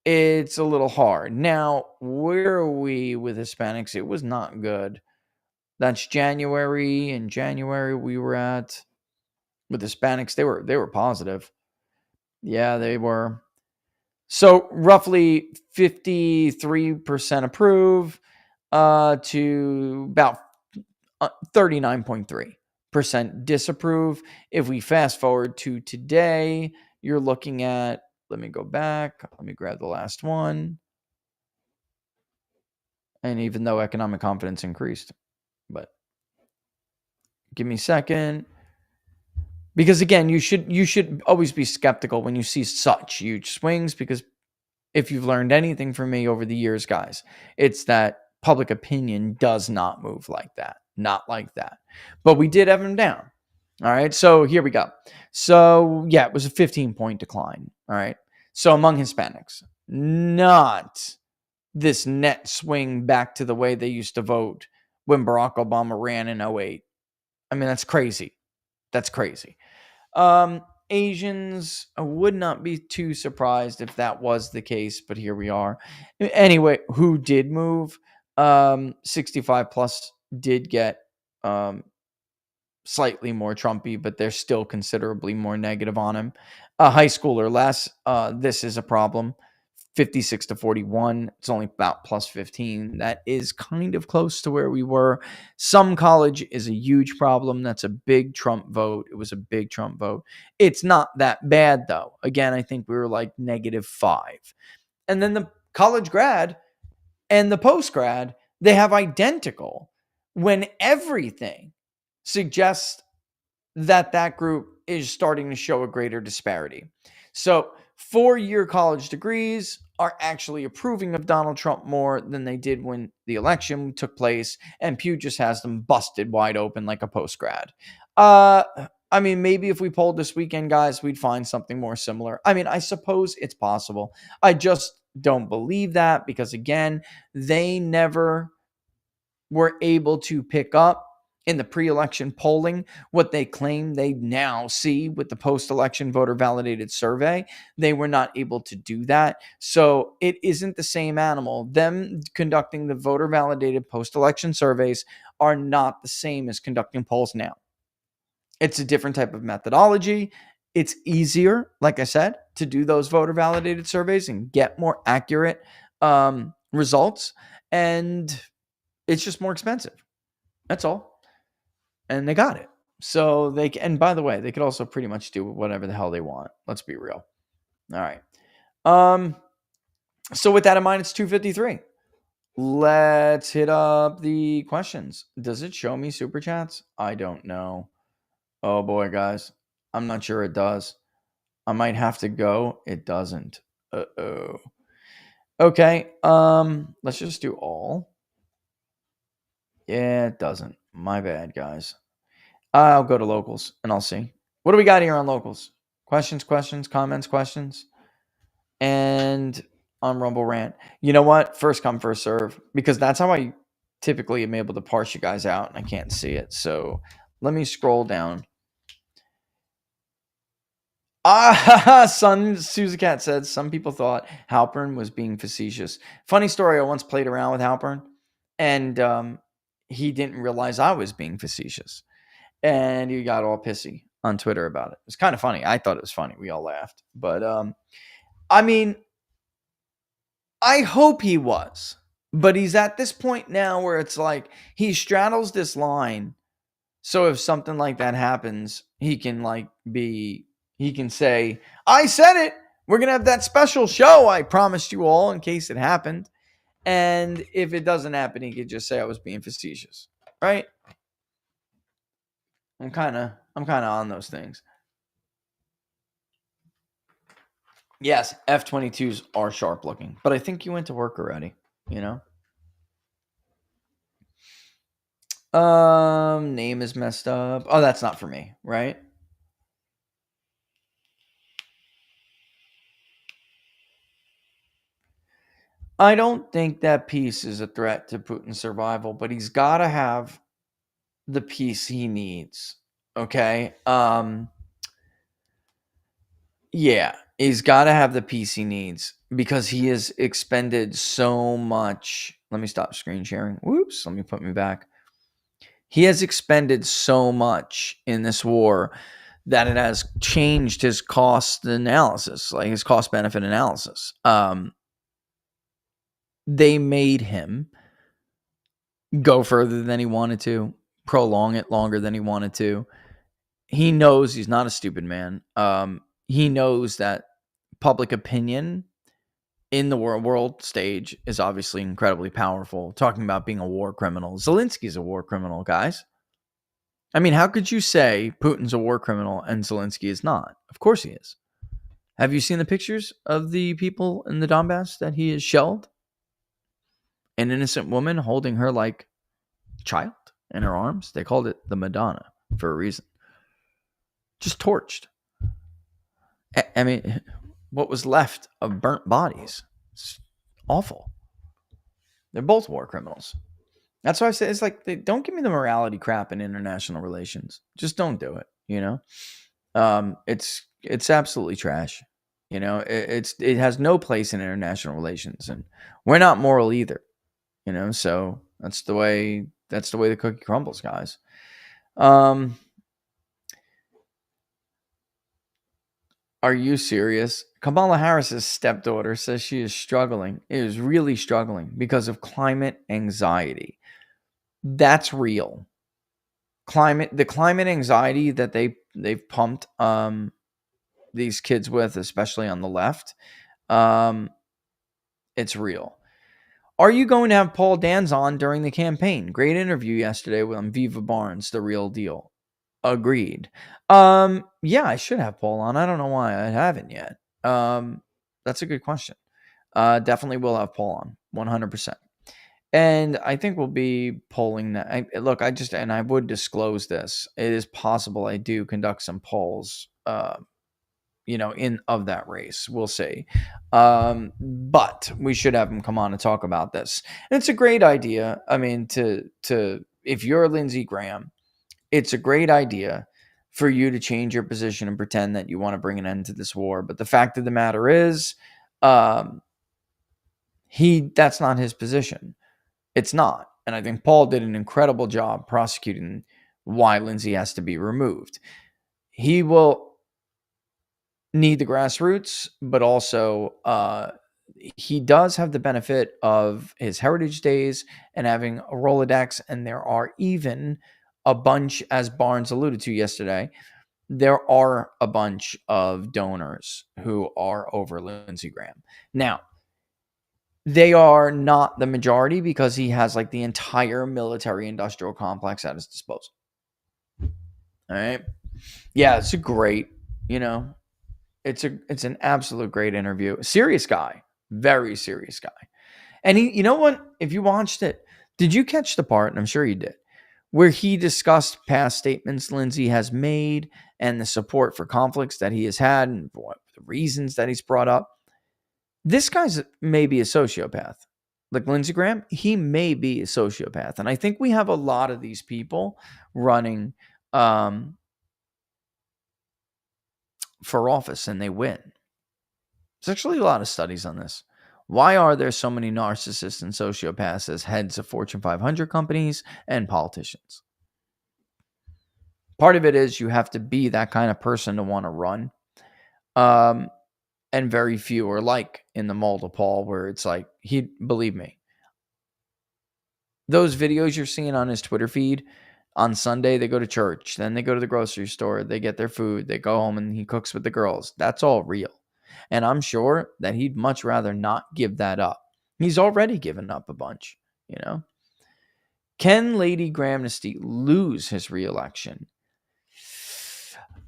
[SPEAKER 1] it's a little hard. Now, where are we with Hispanics? It was not good. That's January. In January, we were at with Hispanics. They were positive. Yeah, they were. So roughly 53% approve to about 39.3% disapprove. If we fast forward to today, you're looking at, let me go back. Let me grab the last one. And even though economic confidence increased, but give me a second. Because again, you should always be skeptical when you see such huge swings, because if you've learned anything from me over the years, guys, it's that public opinion does not move like that. Not like that. But we did have them down. All right. So here we go. So yeah, it was a 15-point decline. All right. So among Hispanics, not this net swing back to the way they used to vote when Barack Obama ran in 08. I mean, that's crazy. That's crazy. Asians, I would not be too surprised if that was the case, but here we are. Anyway, who did move? 65 plus did get slightly more Trumpy, but they're still considerably more negative on him. A high schooler less. This is a problem. 56 to 41. It's only about plus 15. That is kind of close to where we were. Some college is a huge problem. That's a big Trump vote. It was a big Trump vote. It's not that bad, though. Again, I think we were like -5. And then the college grad and the post grad, they have identical, when everything suggests that group is starting to show a greater disparity. So 4-year college degrees are actually approving of Donald Trump more than they did when the election took place, and Pew just has them busted wide open like a post-grad. I mean, maybe if we polled this weekend, guys, we'd find something more similar. I mean, I suppose it's possible. I just don't believe that because, again, they never were able to pick up in the pre-election polling what they claim they now see with the post-election voter validated survey. They were not able to do that. So it isn't the same animal. Them conducting the voter validated post-election surveys are not the same as conducting polls now. It's a different type of methodology. It's easier, like I said, to do those voter validated surveys and get more accurate results. And it's just more expensive. That's all. And they got it. So and by the way, they could also pretty much do whatever the hell they want. Let's be real. All right. So with that in mind, it's 2:53. Let's hit up the questions. Does it show me super chats? I don't know. Oh boy, guys. I'm not sure it does. I might have to go. It doesn't. Uh-oh. Okay. Let's just do all. Yeah, it doesn't. My bad, guys. I'll go to locals and I'll see. What do we got here on locals? Questions, comments, questions. And on Rumble Rant. You know what? First come, first serve. Because that's how I typically am able to parse you guys out and I can't see it. So let me scroll down. Susie Cat said some people thought Halpern was being facetious. Funny story, I once played around with Halpern and he didn't realize I was being facetious. And he got all pissy on Twitter about it. It's kind of funny. I thought it was funny. We all laughed. But, I mean, I hope he was. But he's at this point now where it's like he straddles this line. So if something like that happens, he can say, I said it. We're going to have that special show I promised you all in case it happened. And if it doesn't happen, he could just say I was being facetious. Right? I'm kind of on those things. Yes, F-22s are sharp looking, but I think you went to work already, you know? Name is messed up. Oh, that's not for me, right? I don't think that peace is a threat to Putin's survival, but he's got to have the peace he needs. Okay? Yeah, he's got to have the peace he needs because he has expended so much. Let me stop screen sharing. Whoops, let me put me back. He has expended so much in this war that it has changed his cost analysis, like his cost benefit analysis. They made him go further than he wanted to, prolong it longer than he wanted to. He knows he's not a stupid man. He knows that public opinion in the world stage is obviously incredibly powerful. Talking about being a war criminal. Zelensky's a war criminal, guys. I mean, how could you say Putin's a war criminal and Zelensky is not? Of course he is. Have you seen the pictures of the people in the Donbass that he has shelled? An innocent woman holding her like child in her arms. They called it the Madonna for a reason. Just torched. I mean, what was left of burnt bodies? It's awful. They're both war criminals. That's why I say it's like don't give me the morality crap in international relations. Just don't do it. You know, it's absolutely trash. You know, it has no place in international relations, and we're not moral either. You know, so that's the way the cookie crumbles, guys. Are you serious? Kamala Harris's stepdaughter says she is struggling. It is really struggling because of climate anxiety. That's real. The climate anxiety that they've pumped these kids with, especially on the left, it's real. Are you going to have Paul Dans on during the campaign? Great interview yesterday with Viva Barnes, The Real Deal. Agreed. Yeah, I should have Paul on. I don't know why I haven't yet. That's a good question. Definitely will have Paul on 100%. And I think we'll be polling that. I would disclose this. It is possible I do conduct some polls, in of that race. We'll see. But we should have him come on and talk about this. And it's a great idea. I mean, if you're Lindsey Graham, it's a great idea for you to change your position and pretend that you want to bring an end to this war. But the fact of the matter is, that's not his position. It's not. And I think Paul did an incredible job prosecuting why Lindsey has to be removed. He will need the grassroots, but also he does have the benefit of his heritage days and having a Rolodex. And there are even a bunch, as Barnes alluded to yesterday, there are a bunch of donors who are over Lindsey Graham. Now, they are not the majority because he has like the entire military industrial complex at his disposal. All right. Yeah, it's a great, it's an absolute great interview. Serious guy, very serious guy. And he, you know what? If you watched it, did you catch the part? And I'm sure you did, where he discussed past statements Lindsey has made and the support for conflicts that he has had and what the reasons that he's brought up. This guy's maybe a sociopath. Like Lindsey Graham, he may be a sociopath. And I think we have a lot of these people running for office and they win. There's actually a lot of studies on this. Why are there so many narcissists and sociopaths as heads of Fortune 500 companies and politicians? Part of it is you have to be that kind of person to want to run. And very few are like in the mold of Paul, where it's like, believe me, those videos you're seeing on his Twitter feed, on Sunday, they go to church, then they go to the grocery store, they get their food, they go home and he cooks with the girls. That's all real. And I'm sure that he'd much rather not give that up. He's already given up a bunch, Can Lady Grahamnesty lose his reelection?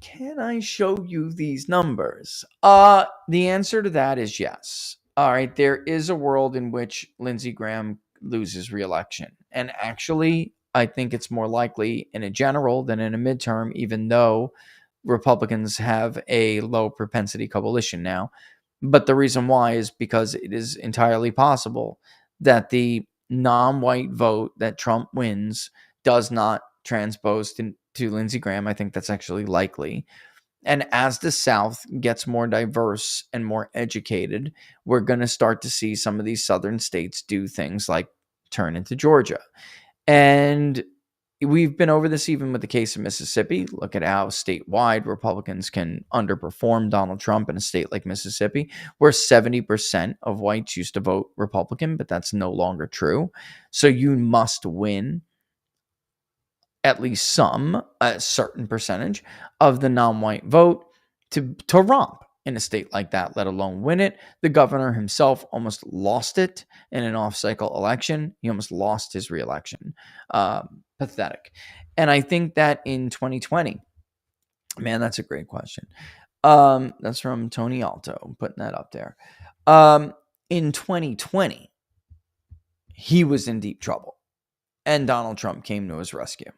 [SPEAKER 1] Can I show you these numbers? The answer to that is yes. All right, there is a world in which Lindsey Graham loses re-election. And actually, I think it's more likely in a general than in a midterm, even though Republicans have a low propensity coalition now. But the reason why is because it is entirely possible that the non-white vote that Trump wins does not transpose to Lindsey Graham. I think that's actually likely. And as the South gets more diverse and more educated, we're going to start to see some of these southern states do things like turn into Georgia. And we've been over this even with the case of Mississippi. Look at how statewide Republicans can underperform Donald Trump in a state like Mississippi, where 70% of whites used to vote Republican, but that's no longer true. So you must win at least some, a certain percentage of the non-white vote to romp in a state like that, let alone win it. The governor himself almost lost it in an off-cycle election. He almost lost his reelection. Pathetic. And I think that in 2020, man, that's a great question. That's from Tony Alto. I'm putting that up there. In 2020, he was in deep trouble, and Donald Trump came to his rescue.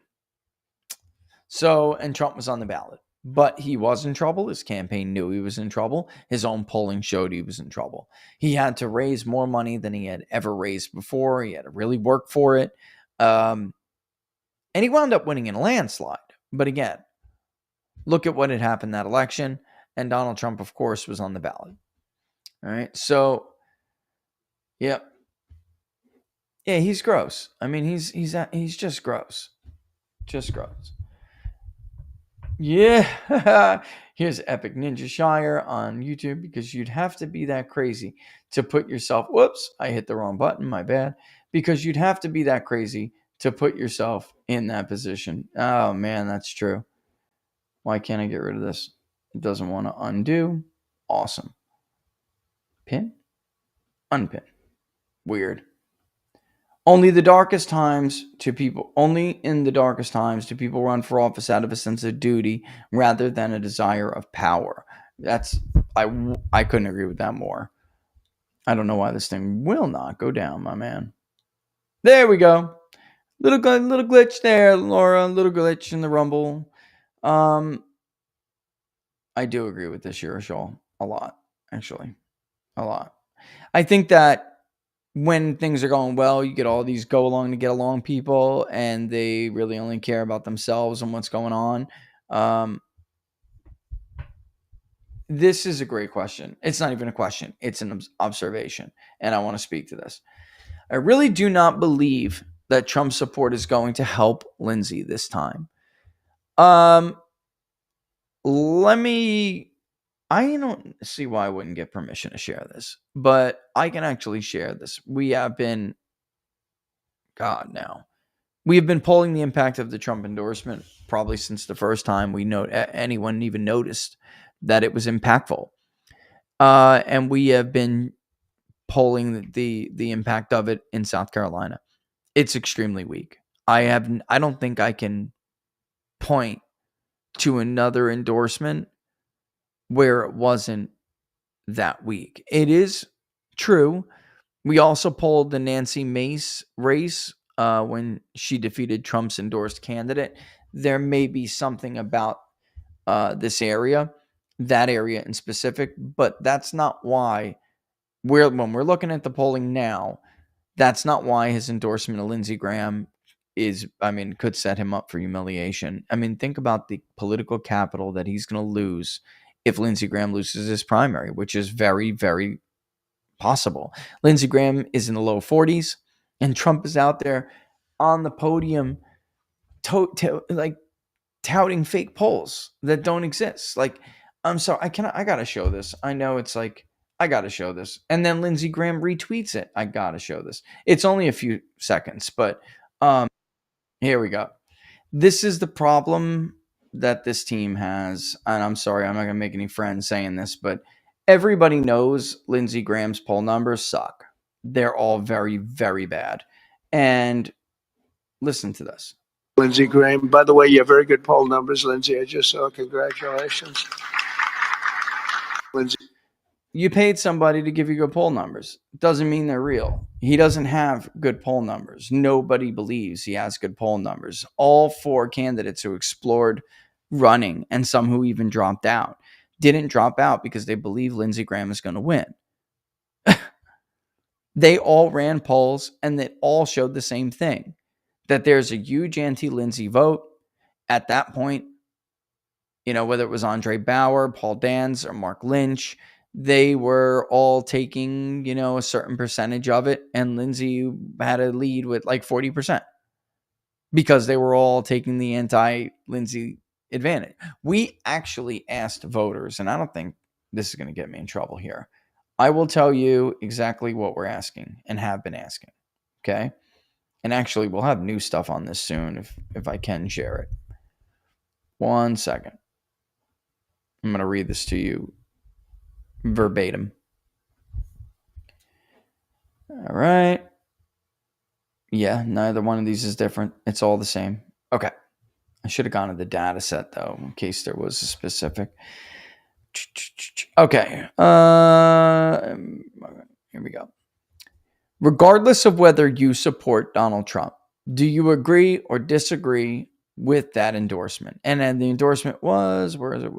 [SPEAKER 1] So, and Trump was on the ballot, but he was in trouble. His campaign knew he was in trouble. His own polling showed he was in trouble. He had to raise more money than he had ever raised before. He had to really work for it. And he wound up winning in a landslide. But again, look at what had happened that election. And Donald Trump, of course, was on the ballot. All right. So, yeah. Yeah, he's gross. I mean, he's just gross. Just gross. Yeah, here's Epic Ninja Shire on YouTube, because you'd have to be that crazy to put yourself. Whoops, I hit the wrong button. My bad. Because you'd have to be that crazy to put yourself in that position. Oh man, that's true. Why can't I get rid of this? It doesn't want to undo. Awesome. Pin, unpin. Weird. Only in the darkest times do people run for office out of a sense of duty rather than a desire of power. I couldn't agree with that more. I don't know why this thing will not go down, my man. There we go. Little glitch there, Laura. Little glitch in the rumble. I do agree with this Urashal a lot, actually. A lot. I think that when things are going well, you get all these go along to get along people, and they really only care about themselves and what's going on. This is a great question. It's not even a question. It's an observation, and I want to speak to this. I really do not believe that Trump support is going to help Lindsey this time. I don't see why I wouldn't get permission to share this, but I can actually share this. We have been polling the impact of the Trump endorsement probably since the first time anyone even noticed that it was impactful. And we have been polling the impact of it in South Carolina. It's extremely weak. I don't think I can point to another endorsement where it wasn't that weak. It is true. We also polled the Nancy Mace race when she defeated Trump's endorsed candidate. There may be something about this area, that area in specific, but that's not why when we're looking at the polling now, that's not why his endorsement of Lindsey Graham could set him up for humiliation. I mean, think about the political capital that he's going to lose if Lindsey Graham loses his primary, which is very, very possible. Lindsey Graham is in the low 40s, and Trump is out there on the podium touting fake polls that don't exist. Like, I'm sorry, I gotta show this. I know it's like, I gotta show this. And then Lindsey Graham retweets it. I gotta show this. It's only a few seconds, but here we go. This is the problem that this team has. And I'm sorry, I'm not going to make any friends saying this, but everybody knows Lindsey Graham's poll numbers suck. They're all very, very bad. And listen to this.
[SPEAKER 3] Lindsey Graham. By the way, you have very good poll numbers, Lindsey. I just saw. Congratulations. Lindsey.
[SPEAKER 1] You paid somebody to give you good poll numbers. Doesn't mean they're real. He doesn't have good poll numbers. Nobody believes he has good poll numbers. All four candidates who explored running, and some who even dropped out, didn't drop out because they believe Lindsey Graham is going to win. They all ran polls, and they all showed the same thing, that there's a huge anti-Lindsey vote. At that point, whether it was Andre Bauer, Paul Dans, or Mark Lynch, they were all taking, a certain percentage of it, and Lindsey had a lead with like 40% because they were all taking the anti-Lindsey advantage. We actually asked voters, and I don't think this is going to get me in trouble here. I will tell you exactly what we're asking and have been asking, okay? And actually, we'll have new stuff on this soon if I can share it. 1 second. I'm going to read this to you verbatim. All right. Yeah, neither one of these is different. It's all the same. Okay. I should have gone to the data set, though, in case there was a specific. Okay. Here we go. Regardless of whether you support Donald Trump, do you agree or disagree with that endorsement? And then the endorsement was, where is it?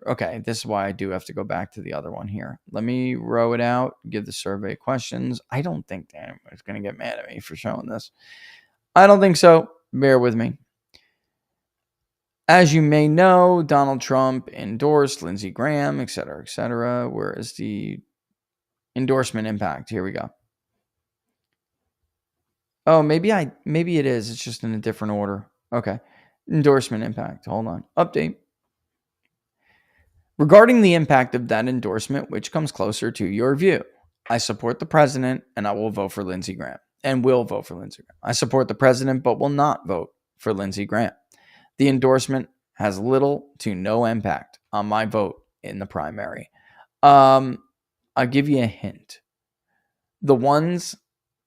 [SPEAKER 1] Okay, this is why I do have to go back to the other one here. Let me row it out, give the survey questions. I don't think anybody's going to get mad at me for showing this. I don't think so. Bear with me. As you may know, Donald Trump endorsed Lindsey Graham, et cetera, et cetera. Where is the endorsement impact? Here we go. Oh, maybe it is. It's just in a different order. Okay. Endorsement impact. Hold on. Update. Regarding the impact of that endorsement, which comes closer to your view? I support the president and I will vote for Lindsey Graham. And will vote for Lindsey Graham. I support the president but will not vote for Lindsey Graham. The endorsement has little to no impact on my vote in the primary. I'll give you a hint. The ones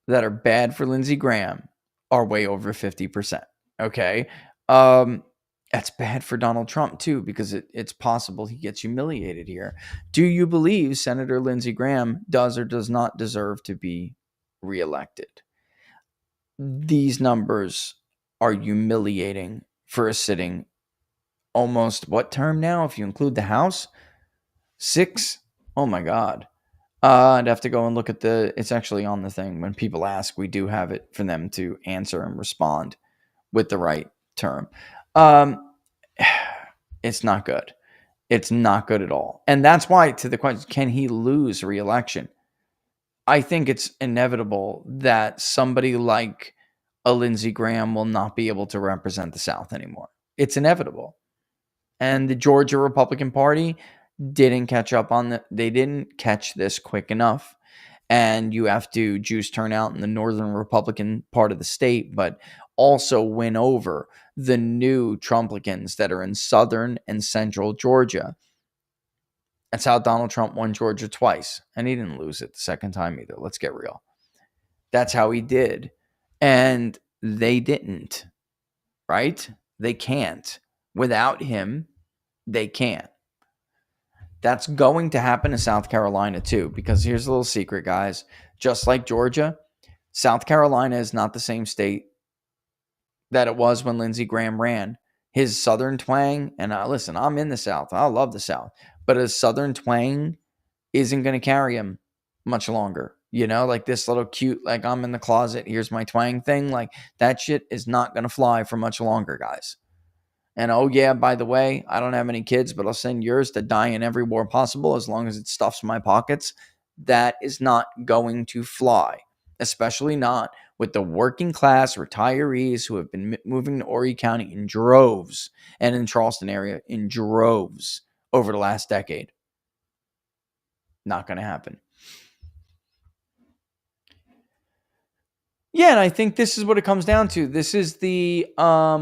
[SPEAKER 1] that are bad for Lindsey Graham are way over 50%. Okay. That's bad for Donald Trump too, because it's possible he gets humiliated here. Do you believe Senator Lindsey Graham does or does not deserve to be reelected? These numbers are humiliating for a sitting almost what term now, if you include the House? 6? Oh my God. I'd have to go and look at it's actually on the thing. When people ask, we do have it for them to answer and respond with the right term. It's not good. It's not good at all. And that's why, to the question, can he lose re-election? I think it's inevitable that somebody like a Lindsey Graham will not be able to represent the South anymore. It's inevitable. And the Georgia Republican Party didn't catch up on they didn't catch this quick enough. And you have to juice turnout in the northern Republican part of the state, but also win over the new Trumplicans that are in southern and central Georgia. That's how Donald Trump won Georgia twice. And he didn't lose it the second time either. Let's get real. That's how he did. And they didn't, right? They can't. Without him, they can't. That's going to happen in South Carolina too, because here's a little secret, guys. Just like Georgia, South Carolina is not the same state that it was when Lindsey Graham ran. His southern twang, and listen, I'm in the South. I love the South. But his southern twang isn't going to carry him much longer. Like this little cute, like I'm in the closet, here's my twang thing. Like that shit is not going to fly for much longer, guys. And oh yeah, by the way, I don't have any kids, but I'll send yours to die in every war possible as long as it stuffs my pockets. That is not going to fly, especially not with the working class retirees who have been moving to Horry County in droves and in Charleston area in droves over the last decade. Not going to happen. Yeah, and I think this is what it comes down to. This is the I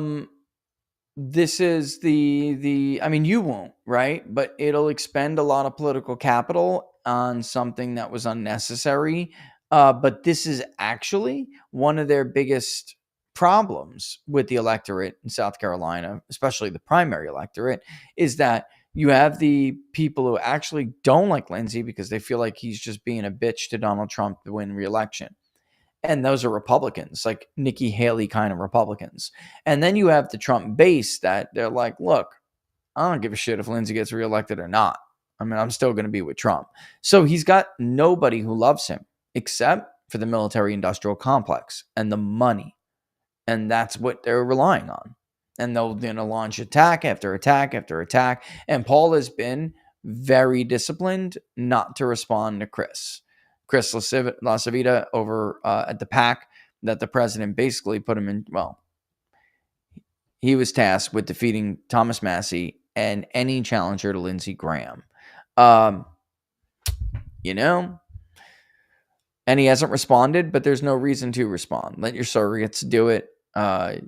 [SPEAKER 1] mean, you won't, right? But it'll expend a lot of political capital on something that was unnecessary. But this is actually one of their biggest problems with the electorate in South Carolina, especially the primary electorate, is that you have the people who actually don't like Lindsey because they feel like he's just being a bitch to Donald Trump to win re-election. And those are Republicans, like Nikki Haley kind of Republicans. And then you have the Trump base that they're like, look, I don't give a shit if Lindsey gets reelected or not. I mean, I'm still going to be with Trump. So he's got nobody who loves him except for the military industrial complex and the money. And that's what they're relying on. And they'll launch attack after attack after attack. And Paul has been very disciplined not to respond to Chris LaCivita over at the PAC, that the president basically put him in. Well, he was tasked with defeating Thomas Massie and any challenger to Lindsey Graham. And he hasn't responded, but there's no reason to respond. Let your surrogates do it. I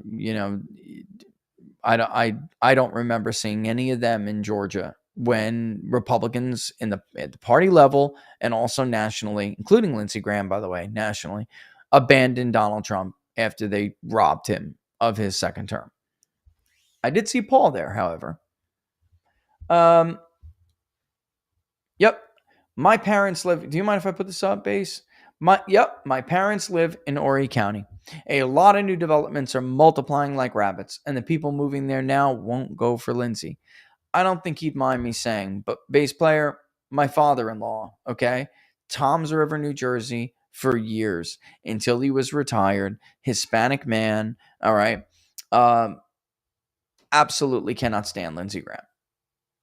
[SPEAKER 1] don't remember seeing any of them in Georgia when Republicans at the party level and also nationally, including Lindsey Graham, by the way, nationally, abandoned Donald Trump after they robbed him of his second term. I did see Paul there, however. Yep. My parents live. Do you mind if I put this up, Base? My parents live in Horry County. A lot of new developments are multiplying like rabbits, and the people moving there now won't go for Lindsey. I don't think he'd mind me saying, but bass player, my father-in-law, okay? Toms River, New Jersey, for years, until he was retired, Hispanic man, all right? Absolutely cannot stand Lindsey Graham.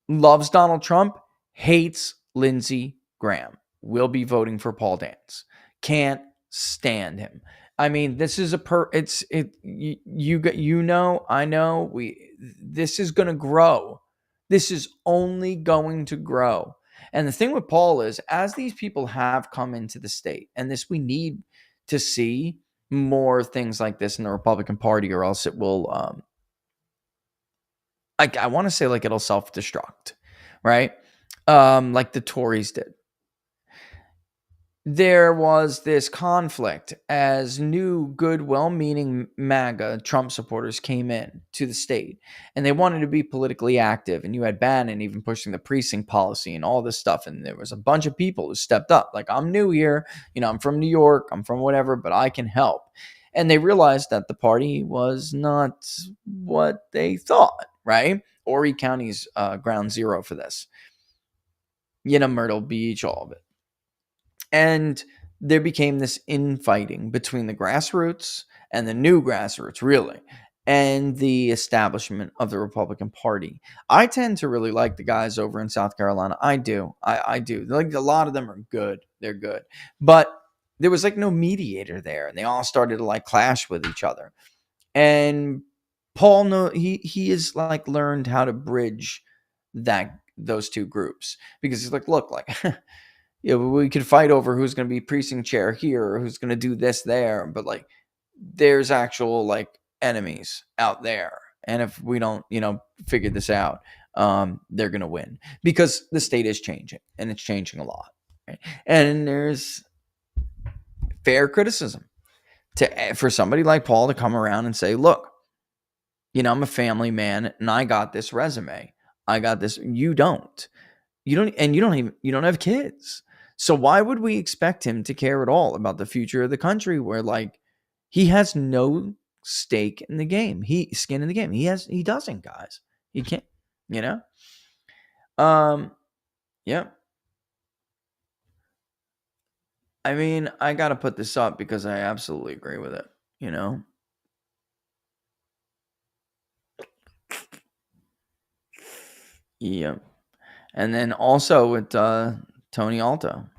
[SPEAKER 1] Loves Donald Trump, hates Lindsey Graham. Will be voting for Paul Dance. Can't stand him. I mean, this is I know this is going to grow. This is only going to grow. And the thing with Paul is, as these people have come into the state, and this, we need to see more things like this in the Republican Party, or else it will, I want to say, like, it'll self-destruct, right? Like the Tories did. There was this conflict as new, good, well-meaning MAGA Trump supporters came in to the state, and they wanted to be politically active. And you had Bannon even pushing the precinct policy and all this stuff. And there was a bunch of people who stepped up, like, I'm new here, I'm from New York, I'm from whatever, but I can help. And they realized that the party was not what they thought, right? Horry County's ground zero for this. Myrtle Beach, all of it. And there became this infighting between the grassroots and the new grassroots, really, and the establishment of the Republican Party. I tend to really like the guys over in South Carolina. I do. I do. Like, a lot of them are good. They're good. But there was like no mediator there, and they all started to like clash with each other. And Paul, he has like learned how to bridge those two groups, because he's like, look, like, we could fight over who's going to be precinct chair here or who's going to do this there, but like, there's actual like enemies out there, and if we don't figure this out, they're going to win, because the state is changing, and it's changing a lot, right? And there's fair criticism for somebody like Paul to come around and say, look, I'm a family man and I got this resume, I got this. You don't have kids. So why would we expect him to care at all about the future of the country, where like he has no stake in the game, skin in the game? He doesn't, guys. He can't, Yeah. I mean, I got to put this up because I absolutely agree with it, Yeah. And then also with Tony Alto.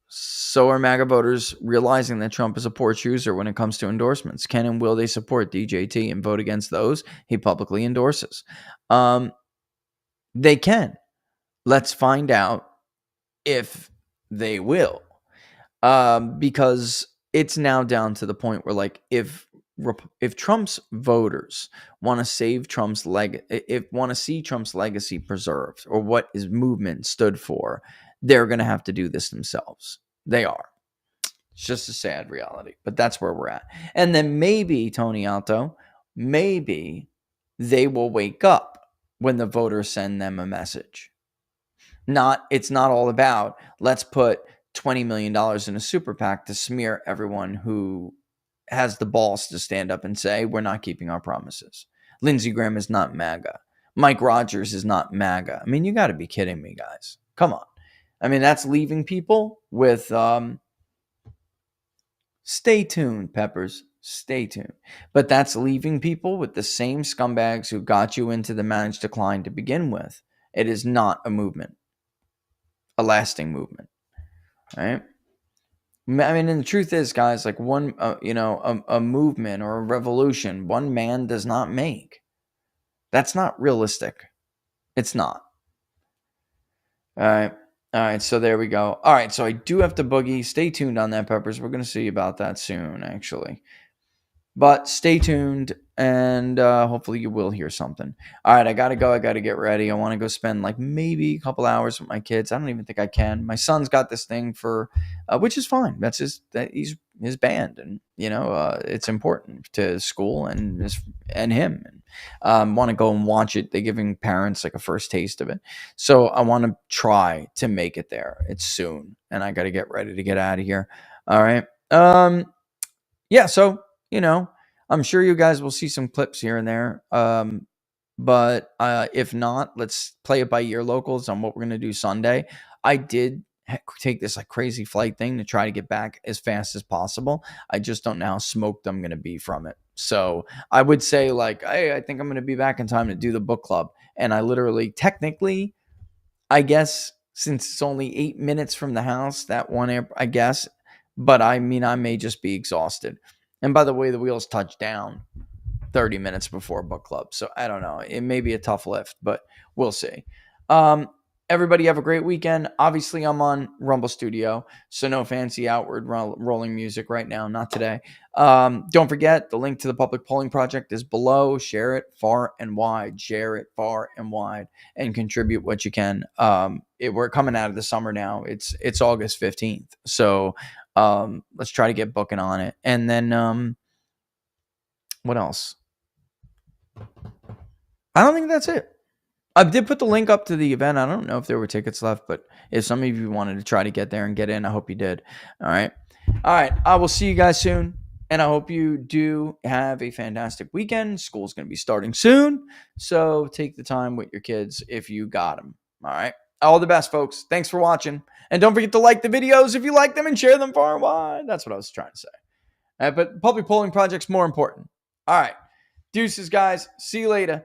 [SPEAKER 1] So are MAGA voters realizing that Trump is a poor chooser when it comes to endorsements? Can and will they support DJT and vote against those he publicly endorses? They can. Let's find out if they will. Because it's now down to the point where, like, if Trump's voters want to save Trump's want to see Trump's legacy preserved, or what his movement stood for, they're going to have to do this themselves. They are. It's just a sad reality, but that's where we're at. And then maybe, Tony Alto, maybe they will wake up when the voters send them a message. It's not all about let's put $20 million in a super PAC to smear everyone who has the balls to stand up and say, we're not keeping our promises. Lindsey Graham is not MAGA. Mike Rogers is not MAGA. I mean, you got to be kidding me, guys. Come on. I mean, that's leaving people with, stay tuned, Peppers. Stay tuned. But that's leaving people with the same scumbags who got you into the managed decline to begin with. It is not a movement, a lasting movement, right? I mean, and the truth is, guys, like a movement or a revolution, one man does not make. That's not realistic. It's not. All right. So there we go. All right. So I do have to boogie. Stay tuned on that, Peppers. We're going to see about that soon, actually. But stay tuned, and hopefully you will hear something. All right, I got to go. I got to get ready. I want to go spend like maybe a couple hours with my kids. I don't even think I can. My son's got this thing for, which is fine. That's his band, and it's important to school and him. And want to go and watch it. They're giving parents like a first taste of it. So I want to try to make it there. It's soon, and I got to get ready to get out of here. All right. Yeah. So. I'm sure you guys will see some clips here and there. But if not, let's play it by ear locals on what we're going to do Sunday. I did take this like crazy flight thing to try to get back as fast as possible. I just don't know how smoked I'm going to be from it. So I would say like, hey, I think I'm going to be back in time to do the book club. And I literally, technically, I guess, since it's only 8 minutes from the house, that one, I guess. But I mean, I may just be exhausted. And by the way, the wheels touch down 30 minutes before book club. So I don't know. It may be a tough lift, but we'll see. Everybody have a great weekend. Obviously, I'm on Rumble Studio, so no fancy outward rolling music right now. Not today. Don't forget, the link to the public polling project is below. Share it far and wide. Share it far and wide, and contribute what you can. We're coming out of the summer now. It's August 15th. So let's try to get booking on it. And then what else? I don't think that's it. I did put the link up to the event. I don't know if there were tickets left, but if some of you wanted to try to get there and get in, I hope you did. All right. I will see you guys soon. And I hope you do have a fantastic weekend. School's going to be starting soon. So take the time with your kids if you got them. All right. All the best, folks. Thanks for watching. And don't forget to like the videos if you like them and share them far and wide. That's what I was trying to say. But public polling project's more important. All right. Deuces, guys. See you later.